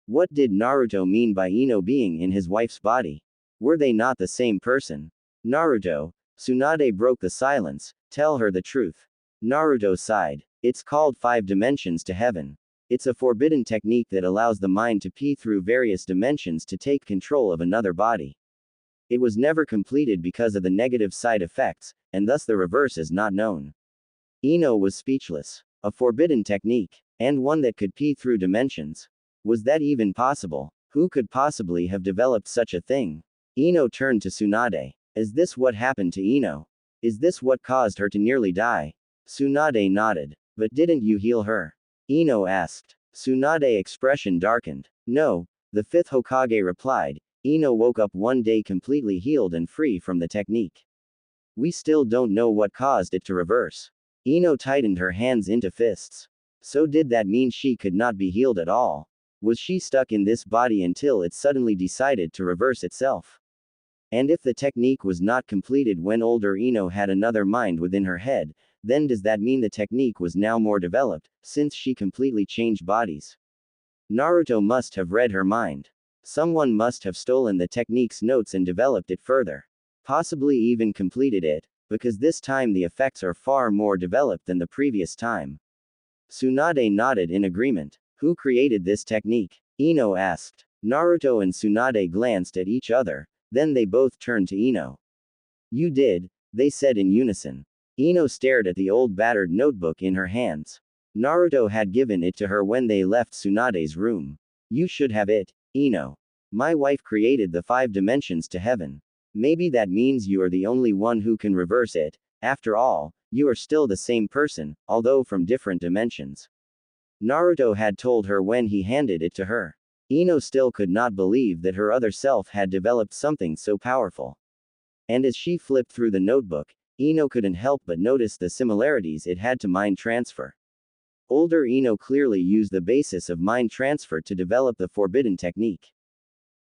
What did Naruto mean by Ino being in his wife's body? Were they not the same person? Naruto, Tsunade broke the silence, tell her the truth. Naruto sighed. It's called 5 dimensions to heaven. It's a forbidden technique that allows the mind to pee through various dimensions to take control of another body. It was never completed because of the negative side effects, and thus the reverse is not known. Ino was speechless. A forbidden technique, and one that could pee through dimensions. Was that even possible? Who could possibly have developed such a thing? Ino turned to Tsunade. Is this what happened to Ino? Is this what caused her to nearly die? Tsunade nodded. But didn't you heal her? Ino asked. Tsunade's expression darkened. No, the 5th Hokage replied. Ino woke up one day completely healed and free from the technique. We still don't know what caused it to reverse. Ino tightened her hands into fists. So did that mean she could not be healed at all? Was she stuck in this body until it suddenly decided to reverse itself? And if the technique was not completed when older Ino had another mind within her head, then does that mean the technique was now more developed, since she completely changed bodies? Naruto must have read her mind. Someone must have stolen the technique's notes and developed it further. Possibly even completed it, because this time the effects are far more developed than the previous time. Tsunade nodded in agreement. Who created this technique? Ino asked. Naruto and Tsunade glanced at each other, then they both turned to Ino. You did, they said in unison. Ino stared at the old battered notebook in her hands. Naruto had given it to her when they left Tsunade's room. You should have it, Ino. My wife created the 5 dimensions to heaven. Maybe that means you are the only one who can reverse it. After all, you are still the same person, although from different dimensions. Naruto had told her when he handed it to her. Ino still could not believe that her other self had developed something so powerful. And as she flipped through the notebook, Ino couldn't help but notice the similarities it had to mind transfer. Older Ino clearly used the basis of mind transfer to develop the forbidden technique.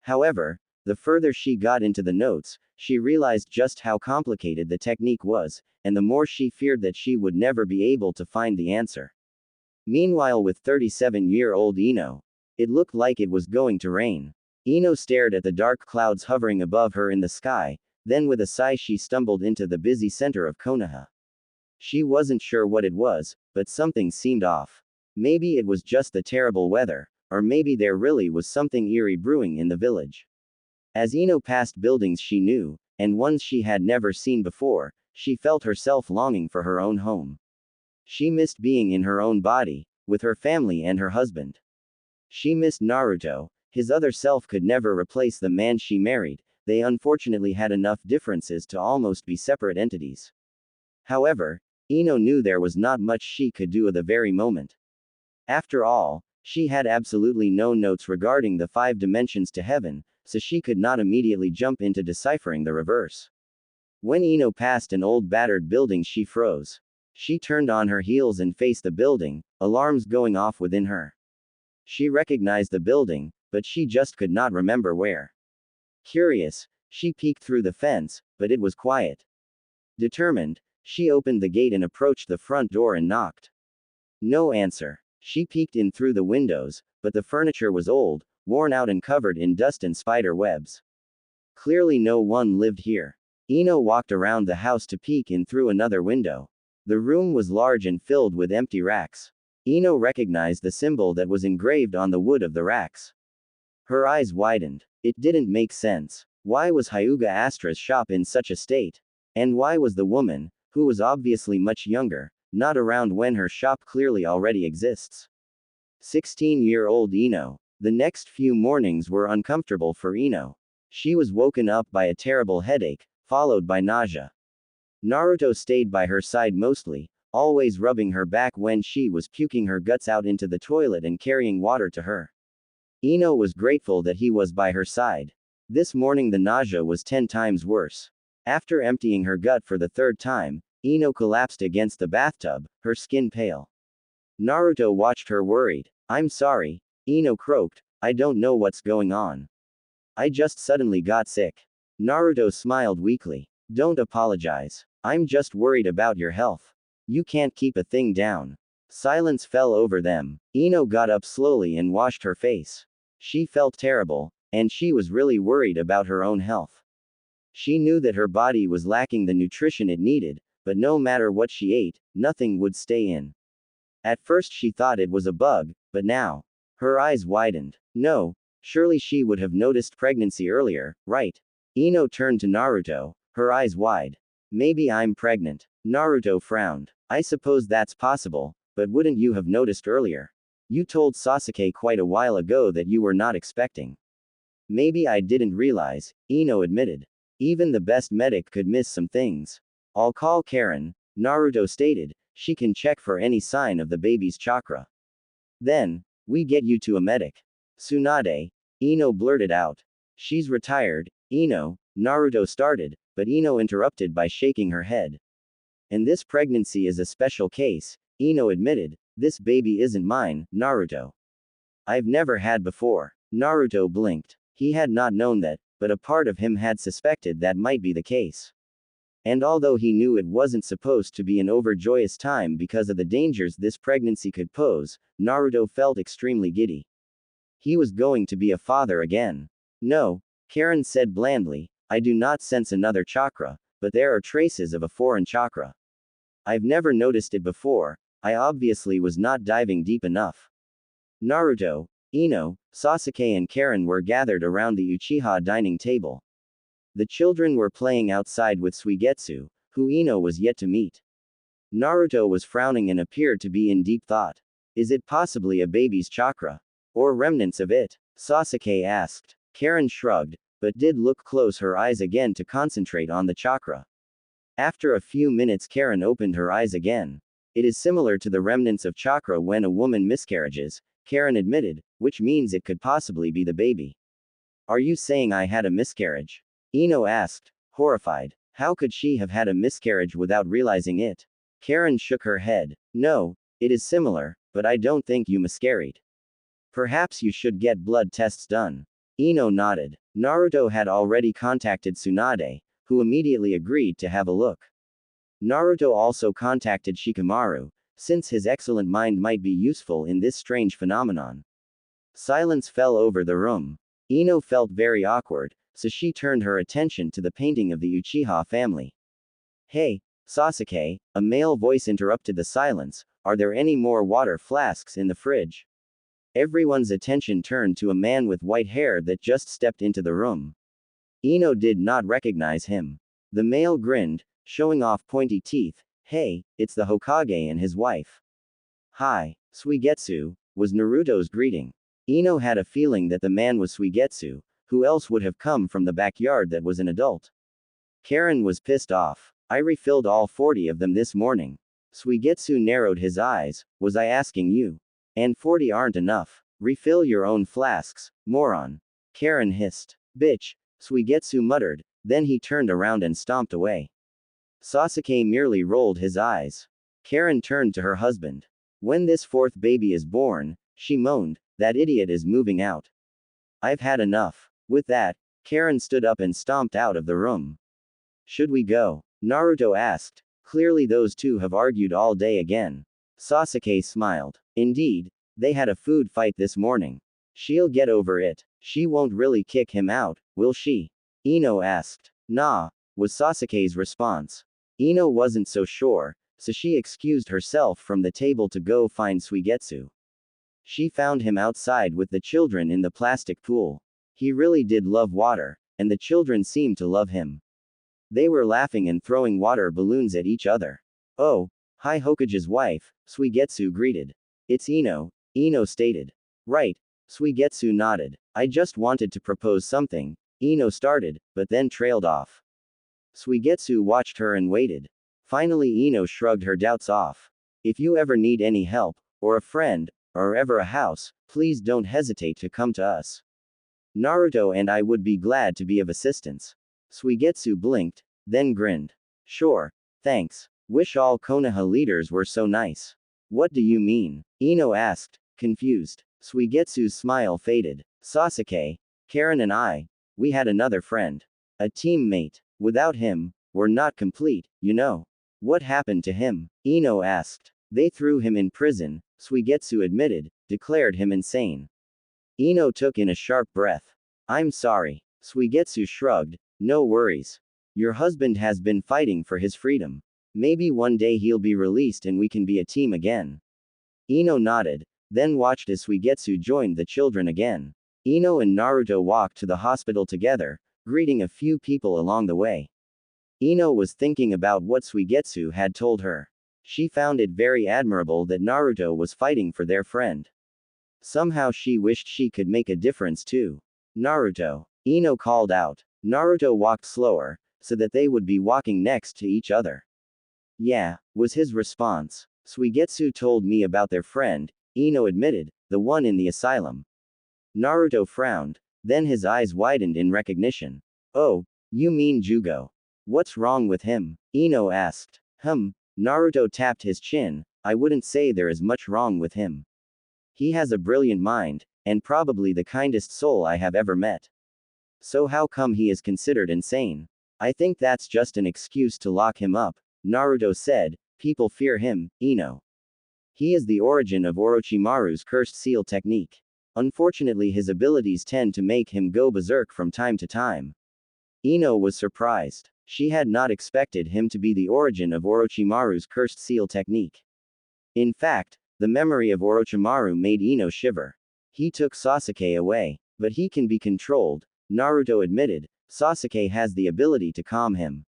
However, the further she got into the notes, she realized just how complicated the technique was, and the more she feared that she would never be able to find the answer. Meanwhile, with 37-year-old Ino, it looked like it was going to rain. Ino stared at the dark clouds hovering above her in the sky, then with a sigh she stumbled into the busy center of Konoha. She wasn't sure what it was, but something seemed off. Maybe it was just the terrible weather, or maybe there really was something eerie brewing in the village. As Ino passed buildings she knew, and ones she had never seen before, she felt herself longing for her own home. She missed being in her own body, with her family and her husband. She missed Naruto. His other self could never replace the man she married. They unfortunately had enough differences to almost be separate entities. However, Ino knew there was not much she could do at the very moment. After all, she had absolutely no notes regarding the 5 dimensions to heaven, so she could not immediately jump into deciphering the reverse. When Ino passed an old battered building she froze. She turned on her heels and faced the building, alarms going off within her. She recognized the building, but she just could not remember where. Curious, she peeked through the fence, but it was quiet. Determined, she opened the gate and approached the front door and knocked. No answer. She peeked in through the windows, but the furniture was old, worn out and covered in dust and spider webs. Clearly no one lived here. Ino walked around the house to peek in through another window. The room was large and filled with empty racks. Ino recognized the symbol that was engraved on the wood of the racks. Her eyes widened. It didn't make sense. Why was Hyuga Astra's shop in such a state? And why was the woman, who was obviously much younger, not around when her shop clearly already exists? 16-year-old Ino. The next few mornings were uncomfortable for Ino. She was woken up by a terrible headache, followed by nausea. Naruto stayed by her side mostly, always rubbing her back when she was puking her guts out into the toilet and carrying water to her. Ino was grateful that he was by her side. This morning the nausea was 10 times worse. After emptying her gut for the 3rd time, Ino collapsed against the bathtub, her skin pale. Naruto watched her worried. I'm sorry, Ino croaked, I don't know what's going on. I just suddenly got sick. Naruto smiled weakly. Don't apologize. I'm just worried about your health. You can't keep a thing down. Silence fell over them. Ino got up slowly and washed her face. She felt terrible, and she was really worried about her own health. She knew that her body was lacking the nutrition it needed, but no matter what she ate, nothing would stay in. At first she thought it was a bug, but now, her eyes widened. No, surely she would have noticed pregnancy earlier, right? Ino turned to Naruto, her eyes wide. Maybe I'm pregnant. Naruto frowned. I suppose that's possible, but wouldn't you have noticed earlier? You told Sasuke quite a while ago that you were not expecting. Maybe I didn't realize, Ino admitted. Even the best medic could miss some things. I'll call Karen, Naruto stated, she can check for any sign of the baby's chakra. Then, we get you to a medic. Tsunade, Ino blurted out. She's retired, Ino, Naruto started, but Ino interrupted by shaking her head. And this pregnancy is a special case, Ino admitted. This baby isn't mine, Naruto. I've never had before. Naruto blinked. He had not known that, but a part of him had suspected that might be the case. And although he knew it wasn't supposed to be an overjoyous time because of the dangers this pregnancy could pose, Naruto felt extremely giddy. He was going to be a father again. No, Karen said blandly, I do not sense another chakra, but there are traces of a foreign chakra. I've never noticed it before, I obviously was not diving deep enough. Naruto, Ino, Sasuke and Karen were gathered around the Uchiha dining table. The children were playing outside with Suigetsu, who Ino was yet to meet. Naruto was frowning and appeared to be in deep thought. Is it possibly a baby's chakra? Or remnants of it? Sasuke asked. Karen shrugged, but did look close her eyes again to concentrate on the chakra. After a few minutes Karen opened her eyes again. It is similar to the remnants of chakra when a woman miscarriages, Karen admitted, which means it could possibly be the baby. Are you saying I had a miscarriage? Ino asked, horrified. How could she have had a miscarriage without realizing it? Karen shook her head. No, it is similar, but I don't think you miscarried. Perhaps you should get blood tests done. Ino nodded. Naruto had already contacted Tsunade, who immediately agreed to have a look. Naruto also contacted Shikamaru, since his excellent mind might be useful in this strange phenomenon. Silence fell over the room. Ino felt very awkward, so she turned her attention to the painting of the Uchiha family. Hey, Sasuke, a male voice interrupted the silence, are there any more water flasks in the fridge? Everyone's attention turned to a man with white hair that just stepped into the room. Ino did not recognize him. The male grinned, showing off pointy teeth. Hey, it's the Hokage and his wife. Hi, Suigetsu, was Naruto's greeting. Ino had a feeling that the man was Suigetsu. Who else would have come from the backyard that was an adult? Karen was pissed off. I refilled all 40 of them this morning. Suigetsu narrowed his eyes. Was I asking you? And 40 aren't enough. Refill your own flasks, moron. Karen hissed. Bitch, Suigetsu muttered, then he turned around and stomped away. Sasuke merely rolled his eyes. Karen turned to her husband. When this fourth baby is born, she moaned, that idiot is moving out. I've had enough. With that, Karen stood up and stomped out of the room. Should we go? Naruto asked. Clearly those two have argued all day again. Sasuke smiled. Indeed, they had a food fight this morning. She'll get over it. She won't really kick him out, will she? Ino asked. Nah, was Sasuke's response. Ino wasn't so sure, so she excused herself from the table to go find Suigetsu. She found him outside with the children in the plastic pool. He really did love water, and the children seemed to love him. They were laughing and throwing water balloons at each other. Oh, hi Hokage's wife, Suigetsu greeted. It's Ino, Ino stated. Right, Suigetsu nodded. I just wanted to propose something, Ino started, but then trailed off. Suigetsu watched her and waited. Finally Ino shrugged her doubts off. If you ever need any help, or a friend, or ever a house, please don't hesitate to come to us. Naruto and I would be glad to be of assistance. Suigetsu blinked, then grinned. Sure, thanks. Wish all Konoha leaders were so nice. What do you mean? Ino asked, confused. Suigetsu's smile faded. Sasuke, Karen and I, we had another friend. A teammate. Without him, we're not complete, you know. What happened to him? Ino asked. They threw him in prison, Suigetsu admitted, declared him insane. Ino took in a sharp breath. I'm sorry. Suigetsu shrugged. No worries. Your husband has been fighting for his freedom. Maybe one day he'll be released and we can be a team again. Ino nodded, then watched as Suigetsu joined the children again. Ino and Naruto walked to the hospital together, greeting a few people along the way. Ino was thinking about what Suigetsu had told her. She found it very admirable that Naruto was fighting for their friend. Somehow she wished she could make a difference too. Naruto, Ino called out. Naruto walked slower, so that they would be walking next to each other. Yeah, was his response. Suigetsu told me about their friend, Ino admitted, the one in the asylum. Naruto frowned, then his eyes widened in recognition. Oh, you mean Jugo. What's wrong with him? Ino asked. Naruto tapped his chin. I wouldn't say there is much wrong with him. He has a brilliant mind, and probably the kindest soul I have ever met. So how come he is considered insane? I think that's just an excuse to lock him up, Naruto said. People fear him, Ino. He is the origin of Orochimaru's cursed seal technique. Unfortunately his abilities tend to make him go berserk from time to time. Ino was surprised. She had not expected him to be the origin of Orochimaru's cursed seal technique. In fact, the memory of Orochimaru made Ino shiver. He took Sasuke away, but he can be controlled, Naruto admitted. Sasuke has the ability to calm him.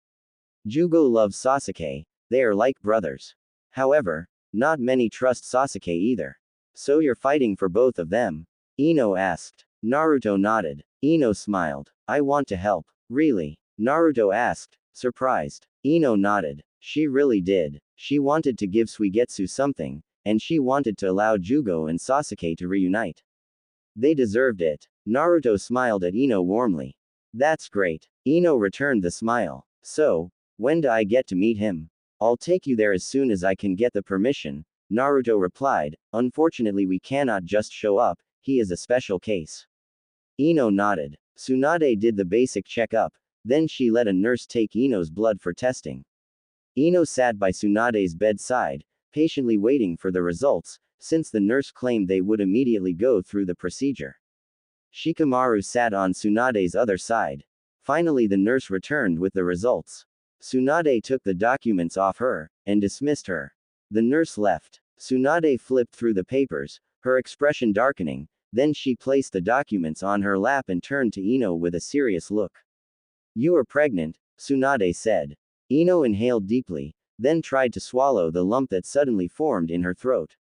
Jugo loves Sasuke, they are like brothers. However, not many trust Sasuke either. So you're fighting for both of them? Ino asked. Naruto nodded. Ino smiled. I want to help. Really? Naruto asked, surprised. Ino nodded. She really did. She wanted to give Suigetsu something, and she wanted to allow Jugo and Sasuke to reunite. They deserved it. Naruto smiled at Ino warmly. That's great. Ino returned the smile. So, when do I get to meet him? I'll take you there as soon as I can get the permission, Naruto replied. Unfortunately, we cannot just show up, he is a special case. Ino nodded. Tsunade did the basic checkup, then she let a nurse take Ino's blood for testing. Ino sat by Tsunade's bedside, patiently waiting for the results, since the nurse claimed they would immediately go through the procedure. Shikamaru sat on Tsunade's other side. Finally, the nurse returned with the results. Tsunade took the documents off her, and dismissed her. The nurse left. Tsunade flipped through the papers, her expression darkening, then she placed the documents on her lap and turned to Ino with a serious look. You are pregnant, Tsunade said. Ino inhaled deeply, then tried to swallow the lump that suddenly formed in her throat.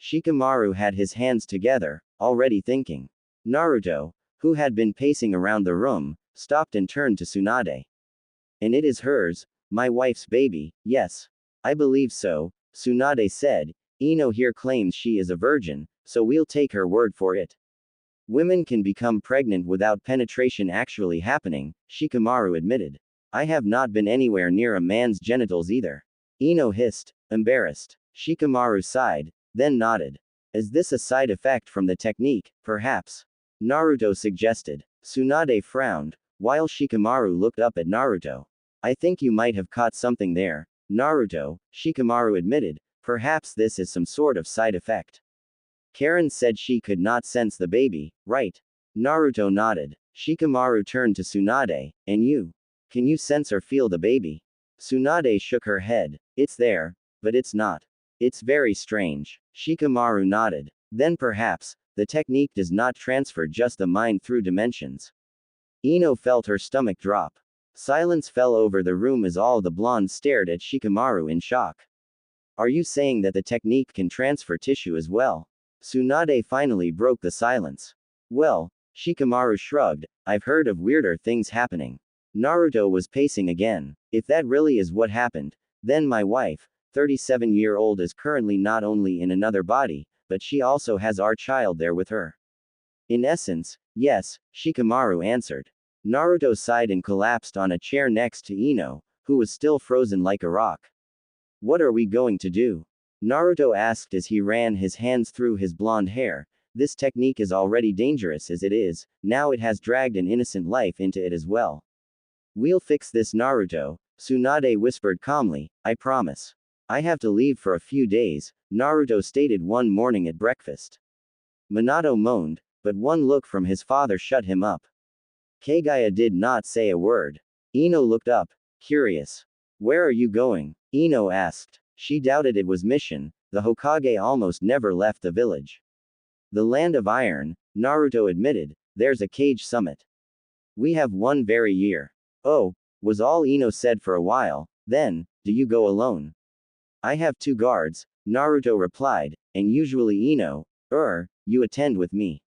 Shikamaru had his hands together, already thinking. Naruto, who had been pacing around the room, stopped and turned to Tsunade. And it is hers, my wife's baby, yes. I believe so, Tsunade said. Ino here claims she is a virgin, so we'll take her word for it. Women can become pregnant without penetration actually happening, Shikamaru admitted. I have not been anywhere near a man's genitals either. Ino hissed, embarrassed. Shikamaru sighed, then nodded. Is this a side effect from the technique, perhaps? Naruto suggested. Tsunade frowned, while Shikamaru looked up at Naruto. I think you might have caught something there, Naruto, Shikamaru admitted. Perhaps this is some sort of side effect. Karen said she could not sense the baby, right? Naruto nodded. Shikamaru turned to Tsunade, and you? Can you sense or feel the baby? Tsunade shook her head. It's there, but it's not. It's very strange. Shikamaru nodded. Then perhaps, the technique does not transfer just the mind through dimensions. Ino felt her stomach drop. Silence fell over the room as all the blondes stared at Shikamaru in shock. Are you saying that the technique can transfer tissue as well? Tsunade finally broke the silence. Well, Shikamaru shrugged, I've heard of weirder things happening. Naruto was pacing again. If that really is what happened, then my wife, 37-year-old, is currently not only in another body, but she also has our child there with her. In essence, yes, Shikamaru answered. Naruto sighed and collapsed on a chair next to Ino, who was still frozen like a rock. What are we going to do? Naruto asked as he ran his hands through his blonde hair. This technique is already dangerous as it is, now it has dragged an innocent life into it as well. We'll fix this, Naruto, Tsunade whispered calmly, I promise. I have to leave for a few days, Naruto stated one morning at breakfast. Minato moaned, but one look from his father shut him up. Kagaya did not say a word. Ino looked up, curious. Where are you going? Ino asked. She doubted it was mission, the Hokage almost never left the village. The land of iron, Naruto admitted, there's a cage summit. We have one very year. Oh, was all Ino said for a while, then, do you go alone? I have 2 guards, Naruto replied, and usually Ino, you attend with me.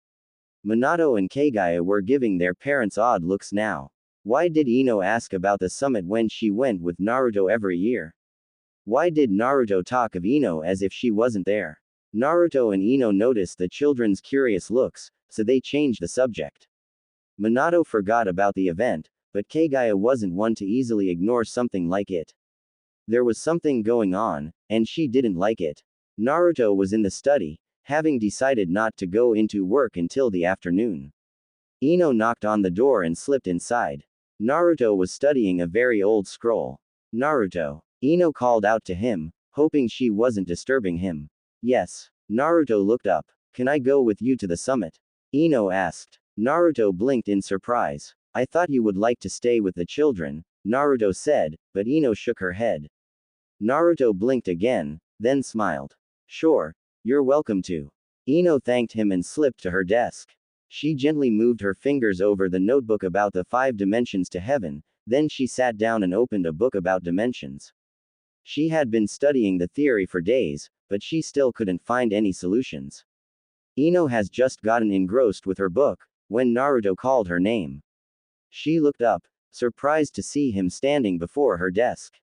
Minato and Kagaya were giving their parents odd looks now. Why did Ino ask about the summit when she went with Naruto every year? Why did Naruto talk of Ino as if she wasn't there? Naruto and Ino noticed the children's curious looks, so they changed the subject. Minato forgot about the event, but Kagaya wasn't one to easily ignore something like it. There was something going on, and she didn't like it. Naruto was in the study, having decided not to go into work until the afternoon. Ino knocked on the door and slipped inside. Naruto was studying a very old scroll. Naruto. Ino called out to him, hoping she wasn't disturbing him. Yes. Naruto looked up. Can I go with you to the summit? Ino asked. Naruto blinked in surprise. I thought you would like to stay with the children, Naruto said, but Ino shook her head. Naruto blinked again, then smiled. Sure. You're welcome to. Ino thanked him and slipped to her desk. She gently moved her fingers over the notebook about the 5 dimensions to heaven, then she sat down and opened a book about dimensions. She had been studying the theory for days, but she still couldn't find any solutions. Ino has just gotten engrossed with her book, when Naruto called her name. She looked up, surprised to see him standing before her desk.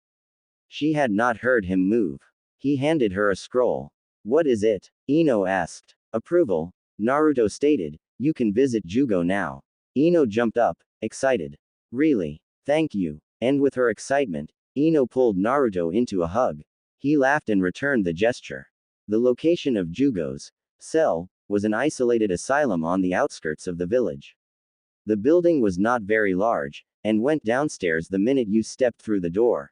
She had not heard him move. He handed her a scroll. What is it? Ino asked. Approval, Naruto stated. You can visit Jugo now. Ino jumped up, excited. Really? Thank you. And with her excitement, Ino pulled Naruto into a hug. He laughed and returned the gesture. The location of Jugo's cell was an isolated asylum on the outskirts of the village. The building was not very large, and went downstairs the minute you stepped through the door.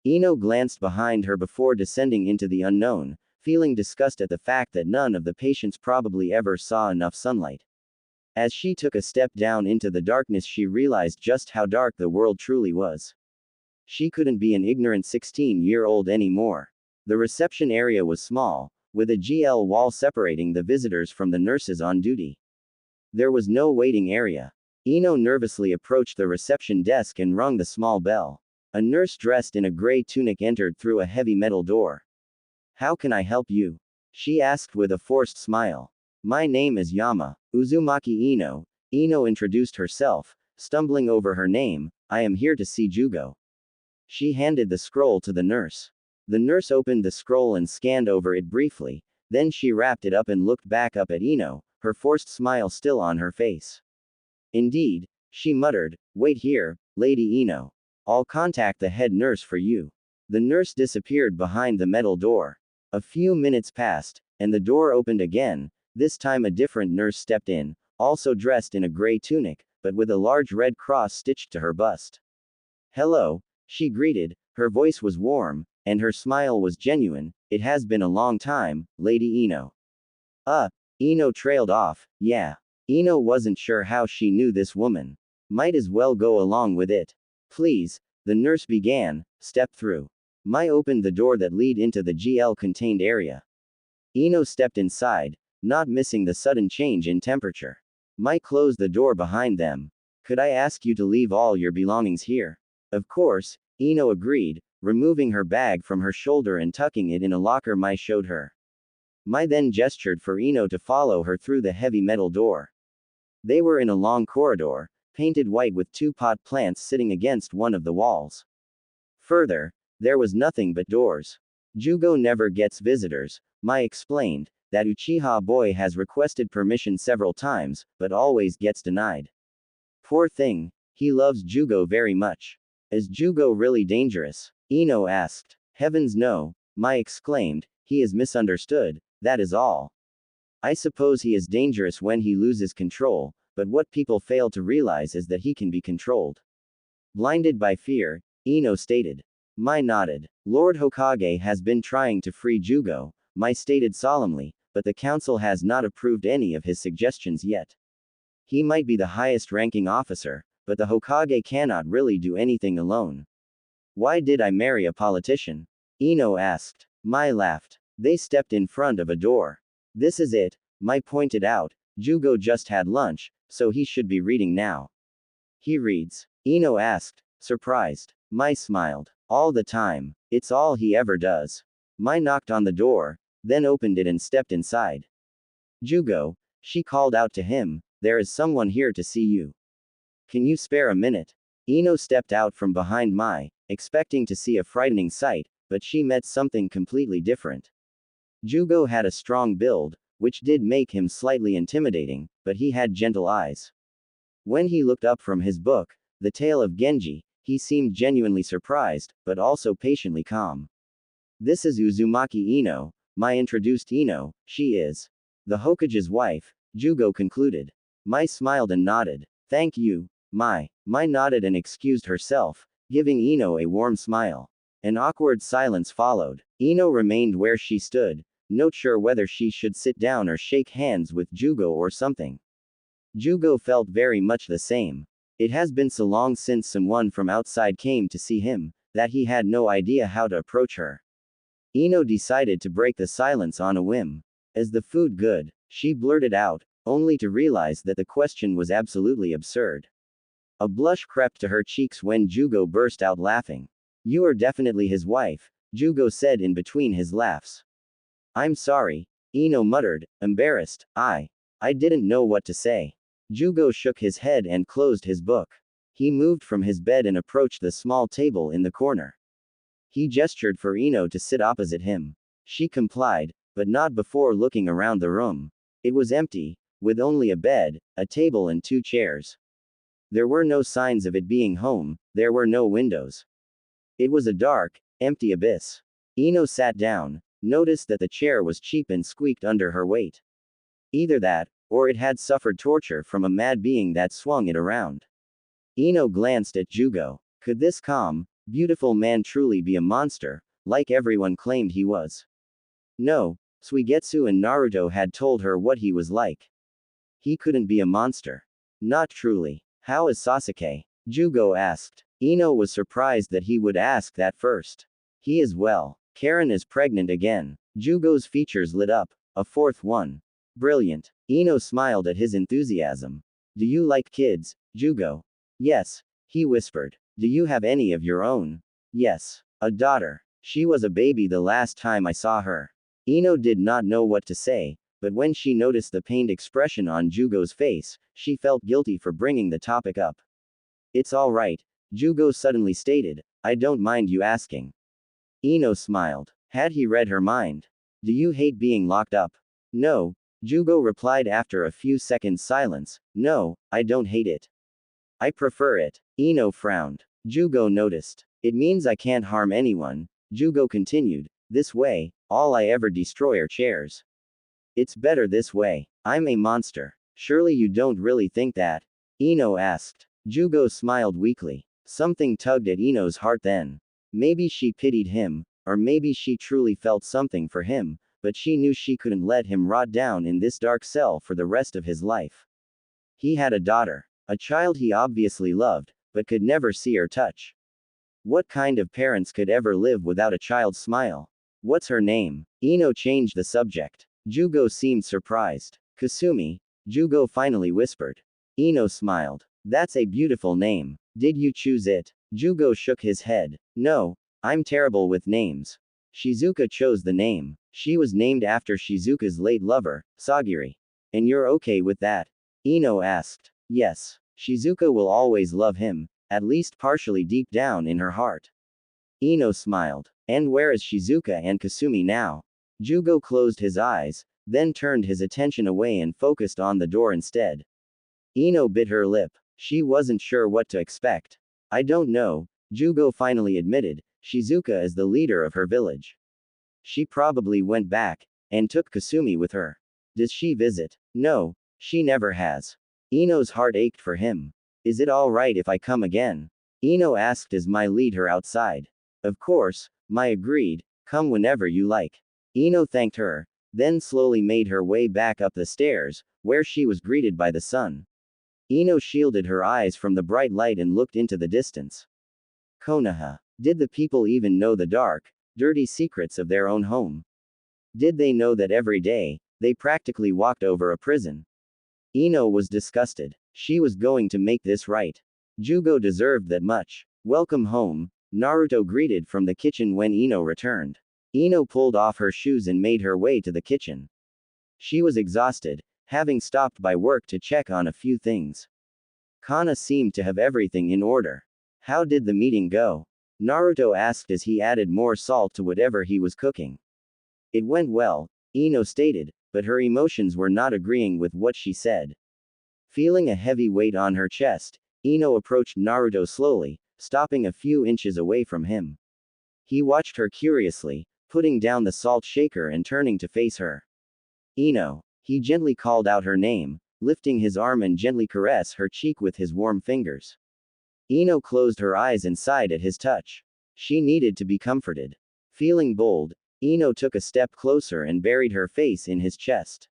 Ino glanced behind her before descending into the unknown, feeling disgust at the fact that none of the patients probably ever saw enough sunlight. As she took a step down into the darkness, she realized just how dark the world truly was. She couldn't be an ignorant 16-year-old anymore. The reception area was small, with a GL wall separating the visitors from the nurses on duty. There was no waiting area. Ino nervously approached the reception desk and rung the small bell. A nurse dressed in a gray tunic entered through a heavy metal door. How can I help you? She asked with a forced smile. My name is Yama, Uzumaki Ino. Ino introduced herself, stumbling over her name. I am here to see Jugo. She handed the scroll to the nurse. The nurse opened the scroll and scanned over it briefly, then she wrapped it up and looked back up at Ino, her forced smile still on her face. Indeed, she muttered, wait here, Lady Ino. I'll contact the head nurse for you. The nurse disappeared behind the metal door. A few minutes passed, and the door opened again. This time a different nurse stepped in, also dressed in a gray tunic, but with a large red cross stitched to her bust. Hello, she greeted. Her voice was warm, and her smile was genuine. It has been a long time, Lady Ino. Ino trailed off. Yeah. Ino wasn't sure how she knew this woman. Might as well go along with it. Please, the nurse began, step through. Mai opened the door that lead into the GL contained area. Ino stepped inside, not missing the sudden change in temperature. Mai closed the door behind them. Could I ask you to leave all your belongings here? Of course, Ino agreed, removing her bag from her shoulder and tucking it in a locker Mai showed her. Mai then gestured for Ino to follow her through the heavy metal door. They were in a long corridor, painted white with two pot plants sitting against one of the walls. Further, there was nothing but doors. Jugo never gets visitors, Mai explained. That Uchiha boy has requested permission several times, but always gets denied. Poor thing, he loves Jugo very much. Is Jugo really dangerous? Ino asked. Heavens no, Mai exclaimed, he is misunderstood, that is all. I suppose he is dangerous when he loses control, but what people fail to realize is that he can be controlled. Blinded by fear, Ino stated. Mai nodded. Lord Hokage has been trying to free Jugo, Mai stated solemnly, but the council has not approved any of his suggestions yet. He might be the highest ranking officer, but the Hokage cannot really do anything alone. Why did I marry a politician? Ino asked. Mai laughed. They stepped in front of a door. This is it, Mai pointed out. Jugo just had lunch, so he should be reading now. He reads? Ino asked, surprised. Mai smiled. All the time. It's all he ever does. Mai knocked on the door, then opened it and stepped inside. Jugo, she called out to him, there is someone here to see you. Can you spare a minute? Ino stepped out from behind Mai, expecting to see a frightening sight, but she met something completely different. Jugo had a strong build, which did make him slightly intimidating, but he had gentle eyes. When he looked up from his book, The Tale of Genji, he seemed genuinely surprised, but also patiently calm. This is Uzumaki Ino, Mai introduced Ino, she is the Hokage's wife, Jugo concluded. Mai smiled and nodded. Thank you, Mai. Mai nodded and excused herself, giving Ino a warm smile. An awkward silence followed. Ino remained where she stood, not sure whether she should sit down or shake hands with Jugo or something. Jugo felt very much the same. It has been so long since someone from outside came to see him, that he had no idea how to approach her. Ino decided to break the silence on a whim. Is the food good? She blurted out, only to realize that the question was absolutely absurd. A blush crept to her cheeks when Jugo burst out laughing. You are definitely his wife, Jugo said in between his laughs. I'm sorry, Ino muttered, embarrassed. I didn't know what to say. Jugo shook his head and closed his book. He moved from his bed and approached the small table in the corner. He gestured for Ino to sit opposite him. She complied, but not before looking around the room. It was empty, with only a bed, a table and 2 chairs. There were no signs of it being home, there were no windows. It was a dark, empty abyss. Ino sat down, noticed that the chair was cheap and squeaked under her weight. Either that, or it had suffered torture from a mad being that swung it around. Ino glanced at Jugo. Could this calm, beautiful man truly be a monster, like everyone claimed he was? No, Suigetsu and Naruto had told her what he was like. He couldn't be a monster. Not truly. How is Sasuke? Jugo asked. Ino was surprised that he would ask that first. He is well. Karen is pregnant again. Jugo's features lit up. A 4th one. Brilliant. Ino smiled at his enthusiasm. Do you like kids, Jugo? Yes, he whispered. Do you have any of your own? Yes. A daughter. She was a baby the last time I saw her. Ino did not know what to say, but when she noticed the pained expression on Jugo's face, she felt guilty for bringing the topic up. It's all right, Jugo suddenly stated. I don't mind you asking. Ino smiled. Had he read her mind? Do you hate being locked up? No, Jugo replied after a few seconds' silence. No, I don't hate it. I prefer it. Ino frowned. Jugo noticed. It means I can't harm anyone, Jugo continued. This way, all I ever destroy are chairs. It's better this way. I'm a monster. Surely you don't really think that? Ino asked. Jugo smiled weakly. Something tugged at Ino's heart then. Maybe she pitied him, or maybe she truly felt something for him, but she knew she couldn't let him rot down in this dark cell for the rest of his life. He had a daughter. A child he obviously loved, but could never see or touch. What kind of parents could ever live without a child's smile? What's her name? Ino changed the subject. Jugo seemed surprised. Kasumi, Jugo finally whispered. Ino smiled. That's a beautiful name. Did you choose it? Jugo shook his head. No, I'm terrible with names. Shizuka chose the name. She was named after Shizuka's late lover, Sagiri. And you're okay with that? Ino asked. Yes. Shizuka will always love him, at least partially deep down in her heart. Ino smiled. And where is Shizuka and Kasumi now? Jugo closed his eyes, then turned his attention away and focused on the door instead. Ino bit her lip. She wasn't sure what to expect. I don't know, Jugo finally admitted. Shizuka is the leader of her village. She probably went back, and took Kasumi with her. Does she visit? No, she never has. Ino's heart ached for him. Is it all right if I come again? Ino asked as Mai lead her outside. Of course, Mai agreed. Come whenever you like. Ino thanked her, then slowly made her way back up the stairs, where she was greeted by the sun. Ino shielded her eyes from the bright light and looked into the distance. Konoha. Did the people even know the dark, dirty secrets of their own home? Did they know that every day, they practically walked over a prison? Ino was disgusted. She was going to make this right. Jugo deserved that much. Welcome home, Naruto greeted from the kitchen when Ino returned. Ino pulled off her shoes and made her way to the kitchen. She was exhausted, having stopped by work to check on a few things. Kana seemed to have everything in order. How did the meeting go? Naruto asked as he added more salt to whatever he was cooking. It went well, Ino stated, but her emotions were not agreeing with what she said. Feeling a heavy weight on her chest, Ino approached Naruto slowly, stopping a few inches away from him. He watched her curiously, putting down the salt shaker and turning to face her. Ino. He gently called out her name, lifting his arm and gently caressed her cheek with his warm fingers. Ino closed her eyes and sighed at his touch. She needed to be comforted. Feeling bold, Ino took a step closer and buried her face in his chest.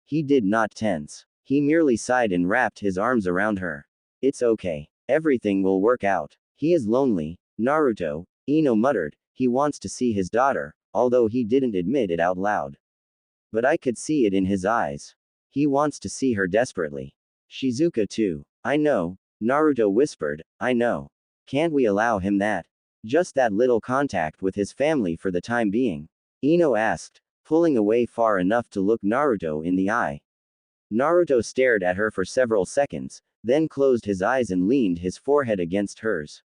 He did not tense. He merely sighed and wrapped his arms around her. It's okay. Everything will work out. He is lonely, Naruto, Ino muttered. He wants to see his daughter, although he didn't admit it out loud. But I could see it in his eyes. He wants to see her desperately. Shizuka too. I know, Naruto whispered. I know. Can't we allow him that? Just that little contact with his family for the time being? Ino asked, pulling away far enough to look Naruto in the eye. Naruto stared at her for several seconds, then closed his eyes and leaned his forehead against hers.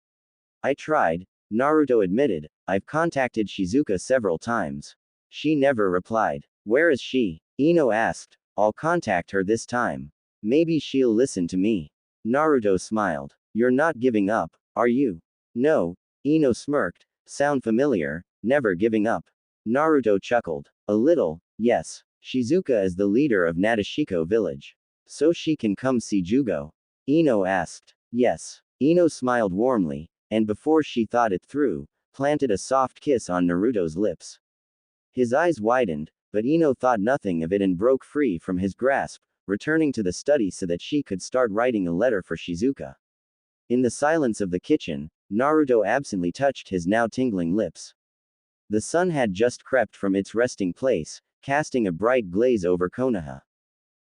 I tried, Naruto admitted. I've contacted Shizuka several times. She never replied. Where is she? Ino asked. I'll contact her this time. Maybe she'll listen to me. Naruto smiled. You're not giving up, are you? No. Ino smirked. Sound familiar? Never giving up. Naruto chuckled. A little, yes. Shizuka is the leader of Nadeshiko village. So she can come see Jugo? Ino asked. Yes. Ino smiled warmly, and before she thought it through, planted a soft kiss on Naruto's lips. His eyes widened, but Ino thought nothing of it and broke free from his grasp, returning to the study so that she could start writing a letter for Shizuka. In the silence of the kitchen, Naruto absently touched his now tingling lips. The sun had just crept from its resting place, casting a bright glaze over Konoha.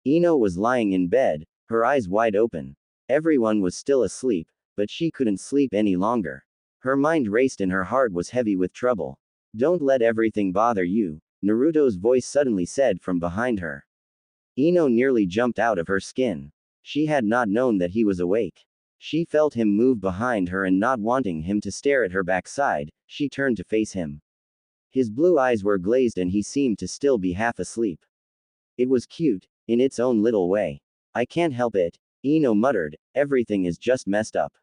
Ino was lying in bed, her eyes wide open. Everyone was still asleep, but she couldn't sleep any longer. Her mind raced and her heart was heavy with trouble. Don't let everything bother you, Naruto's voice suddenly said from behind her. Ino nearly jumped out of her skin. She had not known that he was awake. She felt him move behind her and not wanting him to stare at her backside, she turned to face him. His blue eyes were glazed and he seemed to still be half asleep. It was cute, in its own little way. I can't help it, Ino muttered, everything is just messed up.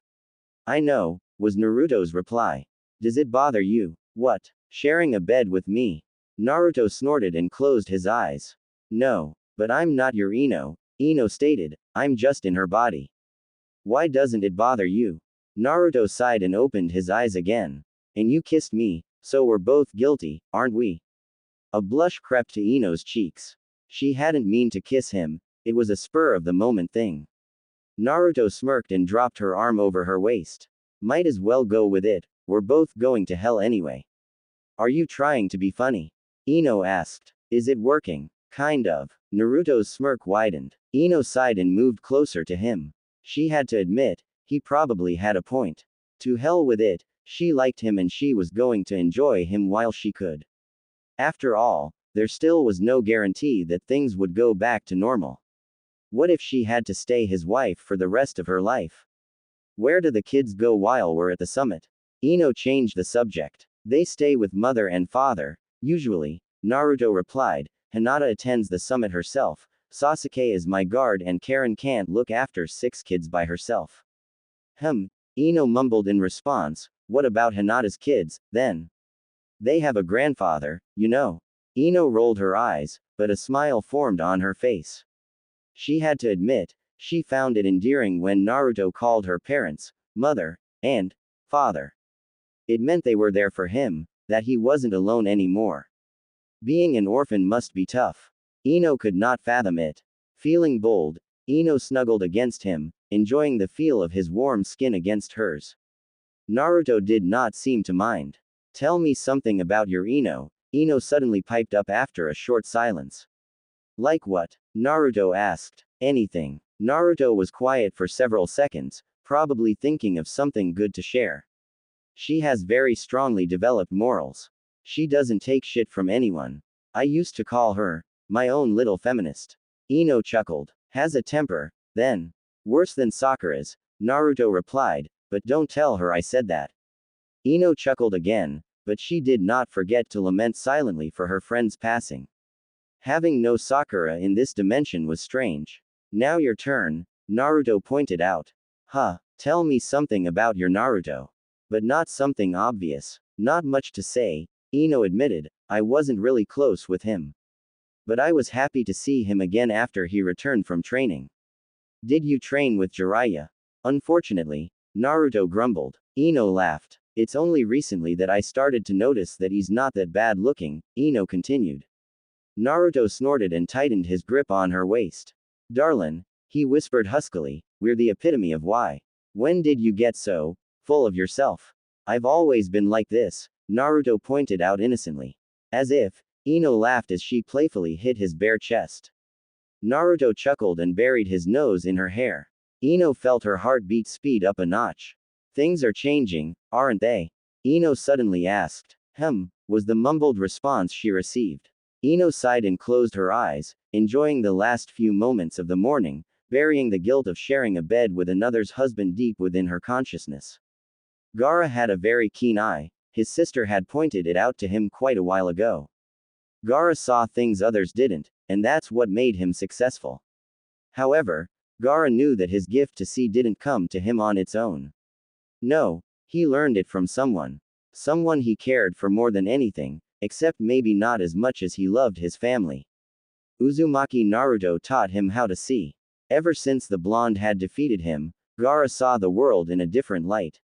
I know, was Naruto's reply. Does it bother you? What? Sharing a bed with me? Naruto snorted and closed his eyes. No, but I'm not your Ino, Ino stated, I'm just in her body. Why doesn't it bother you? Naruto sighed and opened his eyes again. And you kissed me, so we're both guilty, aren't we? A blush crept to Ino's cheeks. She hadn't meant to kiss him, it was a spur of the moment thing. Naruto smirked and dropped her arm over her waist. Might as well go with it, we're both going to hell anyway. Are you trying to be funny? Ino asked. Is it working? Kind of. Naruto's smirk widened. Ino sighed and moved closer to him. She had to admit, he probably had a point. To hell with it, she liked him and she was going to enjoy him while she could. After all, there still was no guarantee that things would go back to normal. What if she had to stay his wife for the rest of her life? Where do the kids go while we're at the summit? Ino changed the subject. They stay with mother and father, usually, Naruto replied. Hinata attends the summit herself, Sasuke is my guard and Karen can't look after 6 kids by herself. Ino mumbled in response, what about Hinata's kids, then? They have a grandfather, you know. Ino rolled her eyes, but a smile formed on her face. She had to admit, she found it endearing when Naruto called her parents, mother, and father. It meant they were there for him, that he wasn't alone anymore. Being an orphan must be tough. Ino could not fathom it. Feeling bold, Ino snuggled against him, enjoying the feel of his warm skin against hers. Naruto did not seem to mind. Tell me something about your Ino, Ino suddenly piped up after a short silence. Like what? Naruto asked. Anything. Naruto was quiet for several seconds, probably thinking of something good to share. She has very strongly developed morals. She doesn't take shit from anyone. I used to call her my own little feminist. Ino chuckled. Has a temper, then. Worse than Sakura's, Naruto replied, but don't tell her I said that. Ino chuckled again, but she did not forget to lament silently for her friend's passing. Having no Sakura in this dimension was strange. Now your turn, Naruto pointed out. Tell me something about your Naruto. But not something obvious. Not much to say, Ino admitted, I wasn't really close with him. But I was happy to see him again after he returned from training. Did you train with Jiraiya? Unfortunately, Naruto grumbled. Ino laughed. It's only recently that I started to notice that he's not that bad looking, Ino continued. Naruto snorted and tightened his grip on her waist. Darlin', he whispered huskily, we're the epitome of why. When did you get so full of yourself? I've always been like this, Naruto pointed out innocently. As if, Ino laughed as she playfully hit his bare chest. Naruto chuckled and buried his nose in her hair. Ino felt her heartbeat speed up a notch. Things are changing, aren't they? Ino suddenly asked. Was the mumbled response she received. Ino sighed and closed her eyes, enjoying the last few moments of the morning, burying the guilt of sharing a bed with another's husband deep within her consciousness. Gaara had a very keen eye. His sister had pointed it out to him quite a while ago. Gaara saw things others didn't, and that's what made him successful. However, Gaara knew that his gift to see didn't come to him on its own. No, he learned it from someone. Someone he cared for more than anything, except maybe not as much as he loved his family. Uzumaki Naruto taught him how to see. Ever since the blonde had defeated him, Gaara saw the world in a different light.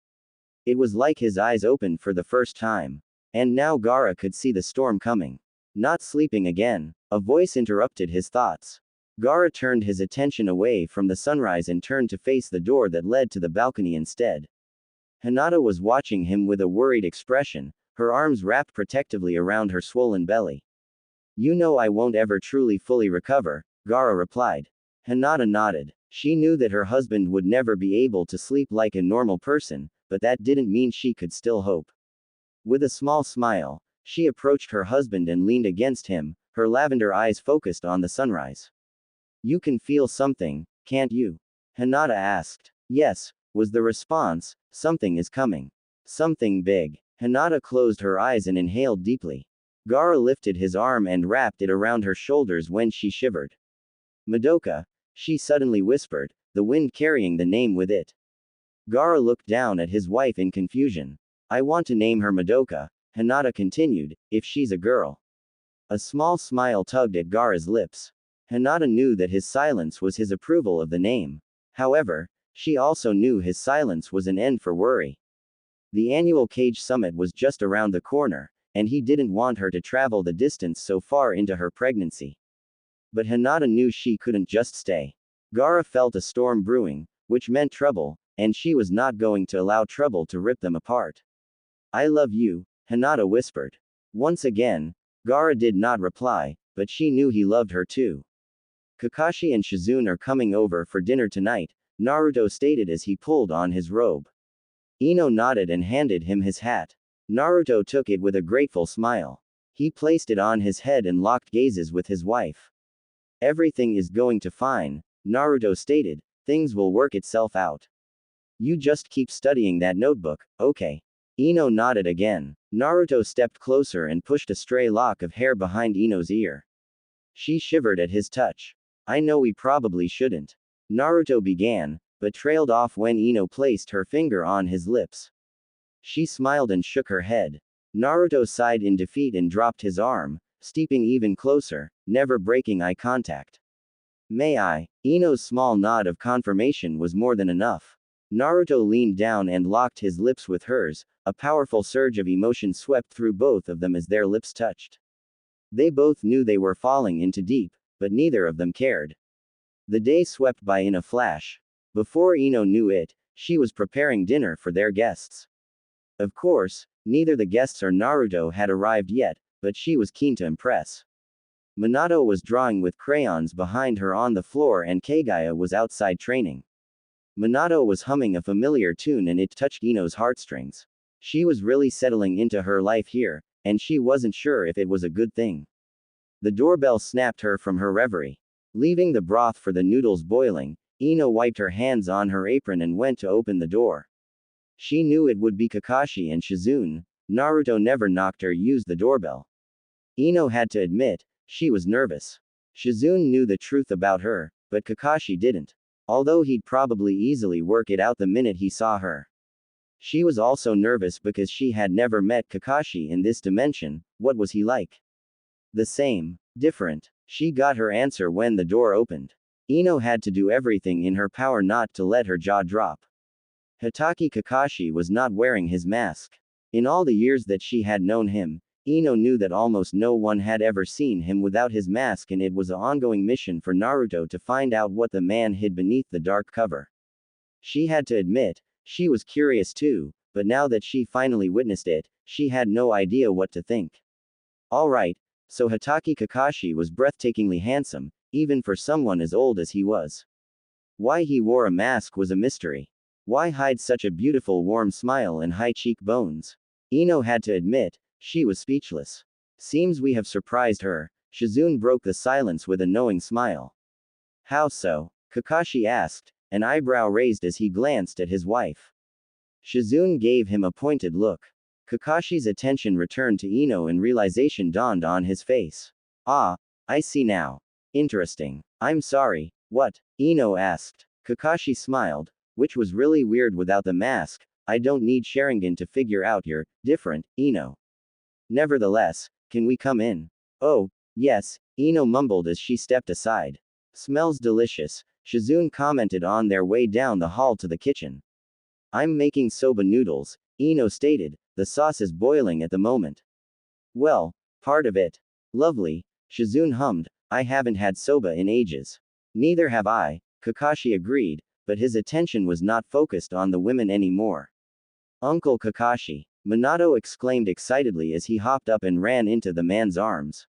It was like his eyes opened for the first time. And now Gaara could see the storm coming. Not sleeping again, a voice interrupted his thoughts. Gaara turned his attention away from the sunrise and turned to face the door that led to the balcony instead. Hinata was watching him with a worried expression, her arms wrapped protectively around her swollen belly. You know I won't ever truly fully recover, Gaara replied. Hinata nodded. She knew that her husband would never be able to sleep like a normal person, but that didn't mean she could still hope. With a small smile, she approached her husband and leaned against him, her lavender eyes focused on the sunrise. You can feel something, can't you? Hinata asked. Yes, was the response. Something is coming. Something big. Hinata closed her eyes and inhaled deeply. Gaara lifted his arm and wrapped it around her shoulders when she shivered. Madoka, she suddenly whispered, the wind carrying the name with it. Gaara looked down at his wife in confusion. I want to name her Madoka, Hinata continued, if she's a girl. A small smile tugged at Gaara's lips. Hinata knew that his silence was his approval of the name. However, she also knew his silence was an end for worry. The annual Cage Summit was just around the corner, and he didn't want her to travel the distance so far into her pregnancy. But Hinata knew she couldn't just stay. Gaara felt a storm brewing, which meant trouble, and she was not going to allow trouble to rip them apart. I love you, Hinata whispered. Once again, Gaara did not reply, but she knew he loved her too. Kakashi and Shizune are coming over for dinner tonight, Naruto stated as he pulled on his robe. Ino nodded and handed him his hat. Naruto took it with a grateful smile. He placed it on his head and locked gazes with his wife. Everything is going to fine, Naruto stated, things will work itself out. You just keep studying that notebook, okay? Ino nodded again. Naruto stepped closer and pushed a stray lock of hair behind Ino's ear. She shivered at his touch. I know we probably shouldn't. Naruto began, but trailed off when Ino placed her finger on his lips. She smiled and shook her head. Naruto sighed in defeat and dropped his arm, stepping even closer, never breaking eye contact. May I? Ino's small nod of confirmation was more than enough. Naruto leaned down and locked his lips with hers, a powerful surge of emotion swept through both of them as their lips touched. They both knew they were falling into deep, but neither of them cared. The day swept by in a flash. Before Ino knew it, she was preparing dinner for their guests. Of course, neither the guests or Naruto had arrived yet, but she was keen to impress. Minato was drawing with crayons behind her on the floor and Kagaya was outside training. Minato was humming a familiar tune and it touched Ino's heartstrings. She was really settling into her life here, and she wasn't sure if it was a good thing. The doorbell snapped her from her reverie. Leaving the broth for the noodles boiling, Ino wiped her hands on her apron and went to open the door. She knew it would be Kakashi and Shizune. Naruto never knocked or used the doorbell. Ino had to admit, she was nervous. Shizune knew the truth about her, but Kakashi didn't. Although he'd probably easily work it out the minute he saw her. She was also nervous because she had never met Kakashi in this dimension. What was he like? The same. Different. She got her answer when the door opened. Ino had to do everything in her power not to let her jaw drop. Hitaki Kakashi was not wearing his mask. In all the years that she had known him, Ino knew that almost no one had ever seen him without his mask, and it was an ongoing mission for Naruto to find out what the man hid beneath the dark cover. She had to admit, she was curious too, but now that she finally witnessed it, she had no idea what to think. Alright, so Hitaki Kakashi was breathtakingly handsome, even for someone as old as he was. Why he wore a mask was a mystery. Why hide such a beautiful warm smile and high cheekbones? Ino had to admit, she was speechless. Seems we have surprised her. Shizune broke the silence with a knowing smile. How so? Kakashi asked, an eyebrow raised as he glanced at his wife. Shizune gave him a pointed look. Kakashi's attention returned to Ino and realization dawned on his face. Ah, I see now. Interesting. I'm sorry, what? Ino asked. Kakashi smiled, which was really weird without the mask. I don't need Sharingan to figure out you're different, Ino. Nevertheless, can we come in? Oh, yes, Ino mumbled as she stepped aside. Smells delicious, Shizune commented on their way down the hall to the kitchen. I'm making soba noodles, Ino stated, the sauce is boiling at the moment. Well, part of it. Lovely, Shizune hummed, I haven't had soba in ages. Neither have I, Kakashi agreed, but his attention was not focused on the women anymore. Uncle Kakashi, Minato exclaimed excitedly as he hopped up and ran into the man's arms.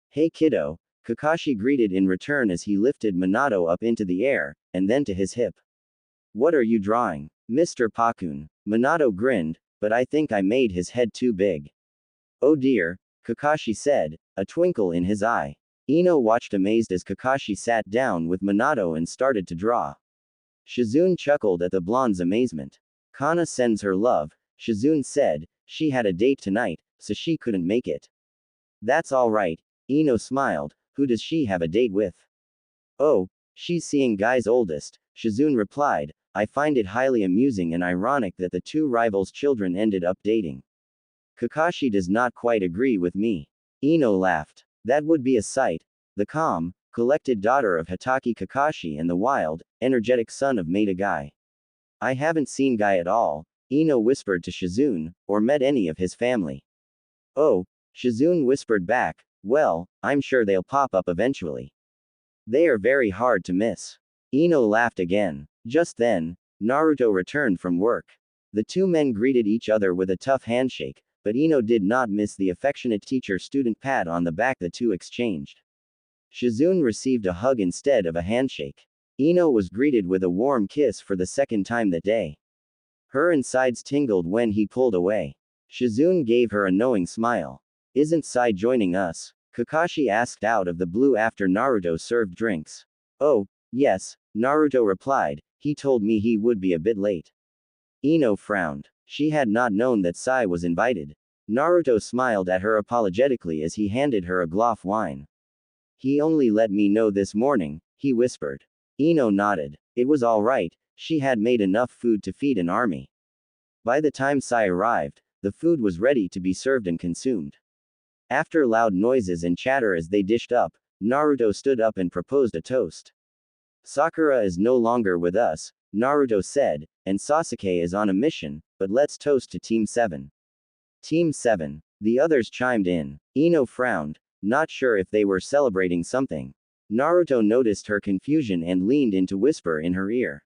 Hey kiddo, Kakashi greeted in return as he lifted Minato up into the air, and then to his hip. What are you drawing, Mr. Pakun? Minato grinned, but I think I made his head too big. Oh dear, Kakashi said, a twinkle in his eye. Ino watched amazed as Kakashi sat down with Minato and started to draw. Shizune chuckled at the blonde's amazement. Kana sends her love, Shizune said, she had a date tonight, so she couldn't make it. That's alright, Ino smiled, who does she have a date with? Oh, she's seeing Guy's oldest, Shizune replied, I find it highly amusing and ironic that the two rivals' children ended up dating. Kakashi does not quite agree with me. Ino laughed. That would be a sight. The calm, collected daughter of Hitaki Kakashi and the wild, energetic son of Maida Guy. I haven't seen Guy at all, Ino whispered to Shizune, or met any of his family. Oh, Shizune whispered back, well, I'm sure they'll pop up eventually. They are very hard to miss. Ino laughed again. Just then, Naruto returned from work. The two men greeted each other with a tough handshake, but Ino did not miss the affectionate teacher-student pat on the back the two exchanged. Shizune received a hug instead of a handshake. Ino was greeted with a warm kiss for the second time that day. Her insides tingled when he pulled away. Shizune gave her a knowing smile. Isn't Sai joining us? Kakashi asked out of the blue after Naruto served drinks. Oh, yes, Naruto replied, he told me he would be a bit late. Ino frowned. She had not known that Sai was invited. Naruto smiled at her apologetically as he handed her a glass of wine. He only let me know this morning, he whispered. Ino nodded. It was all right, she had made enough food to feed an army. By the time Sai arrived, the food was ready to be served and consumed. After loud noises and chatter as they dished up, Naruto stood up and proposed a toast. Sakura is no longer with us, Naruto said, and Sasuke is on a mission, but let's toast to Team 7. Team 7. The others chimed in. Ino frowned, not sure if they were celebrating something. Naruto noticed her confusion and leaned in to whisper in her ear.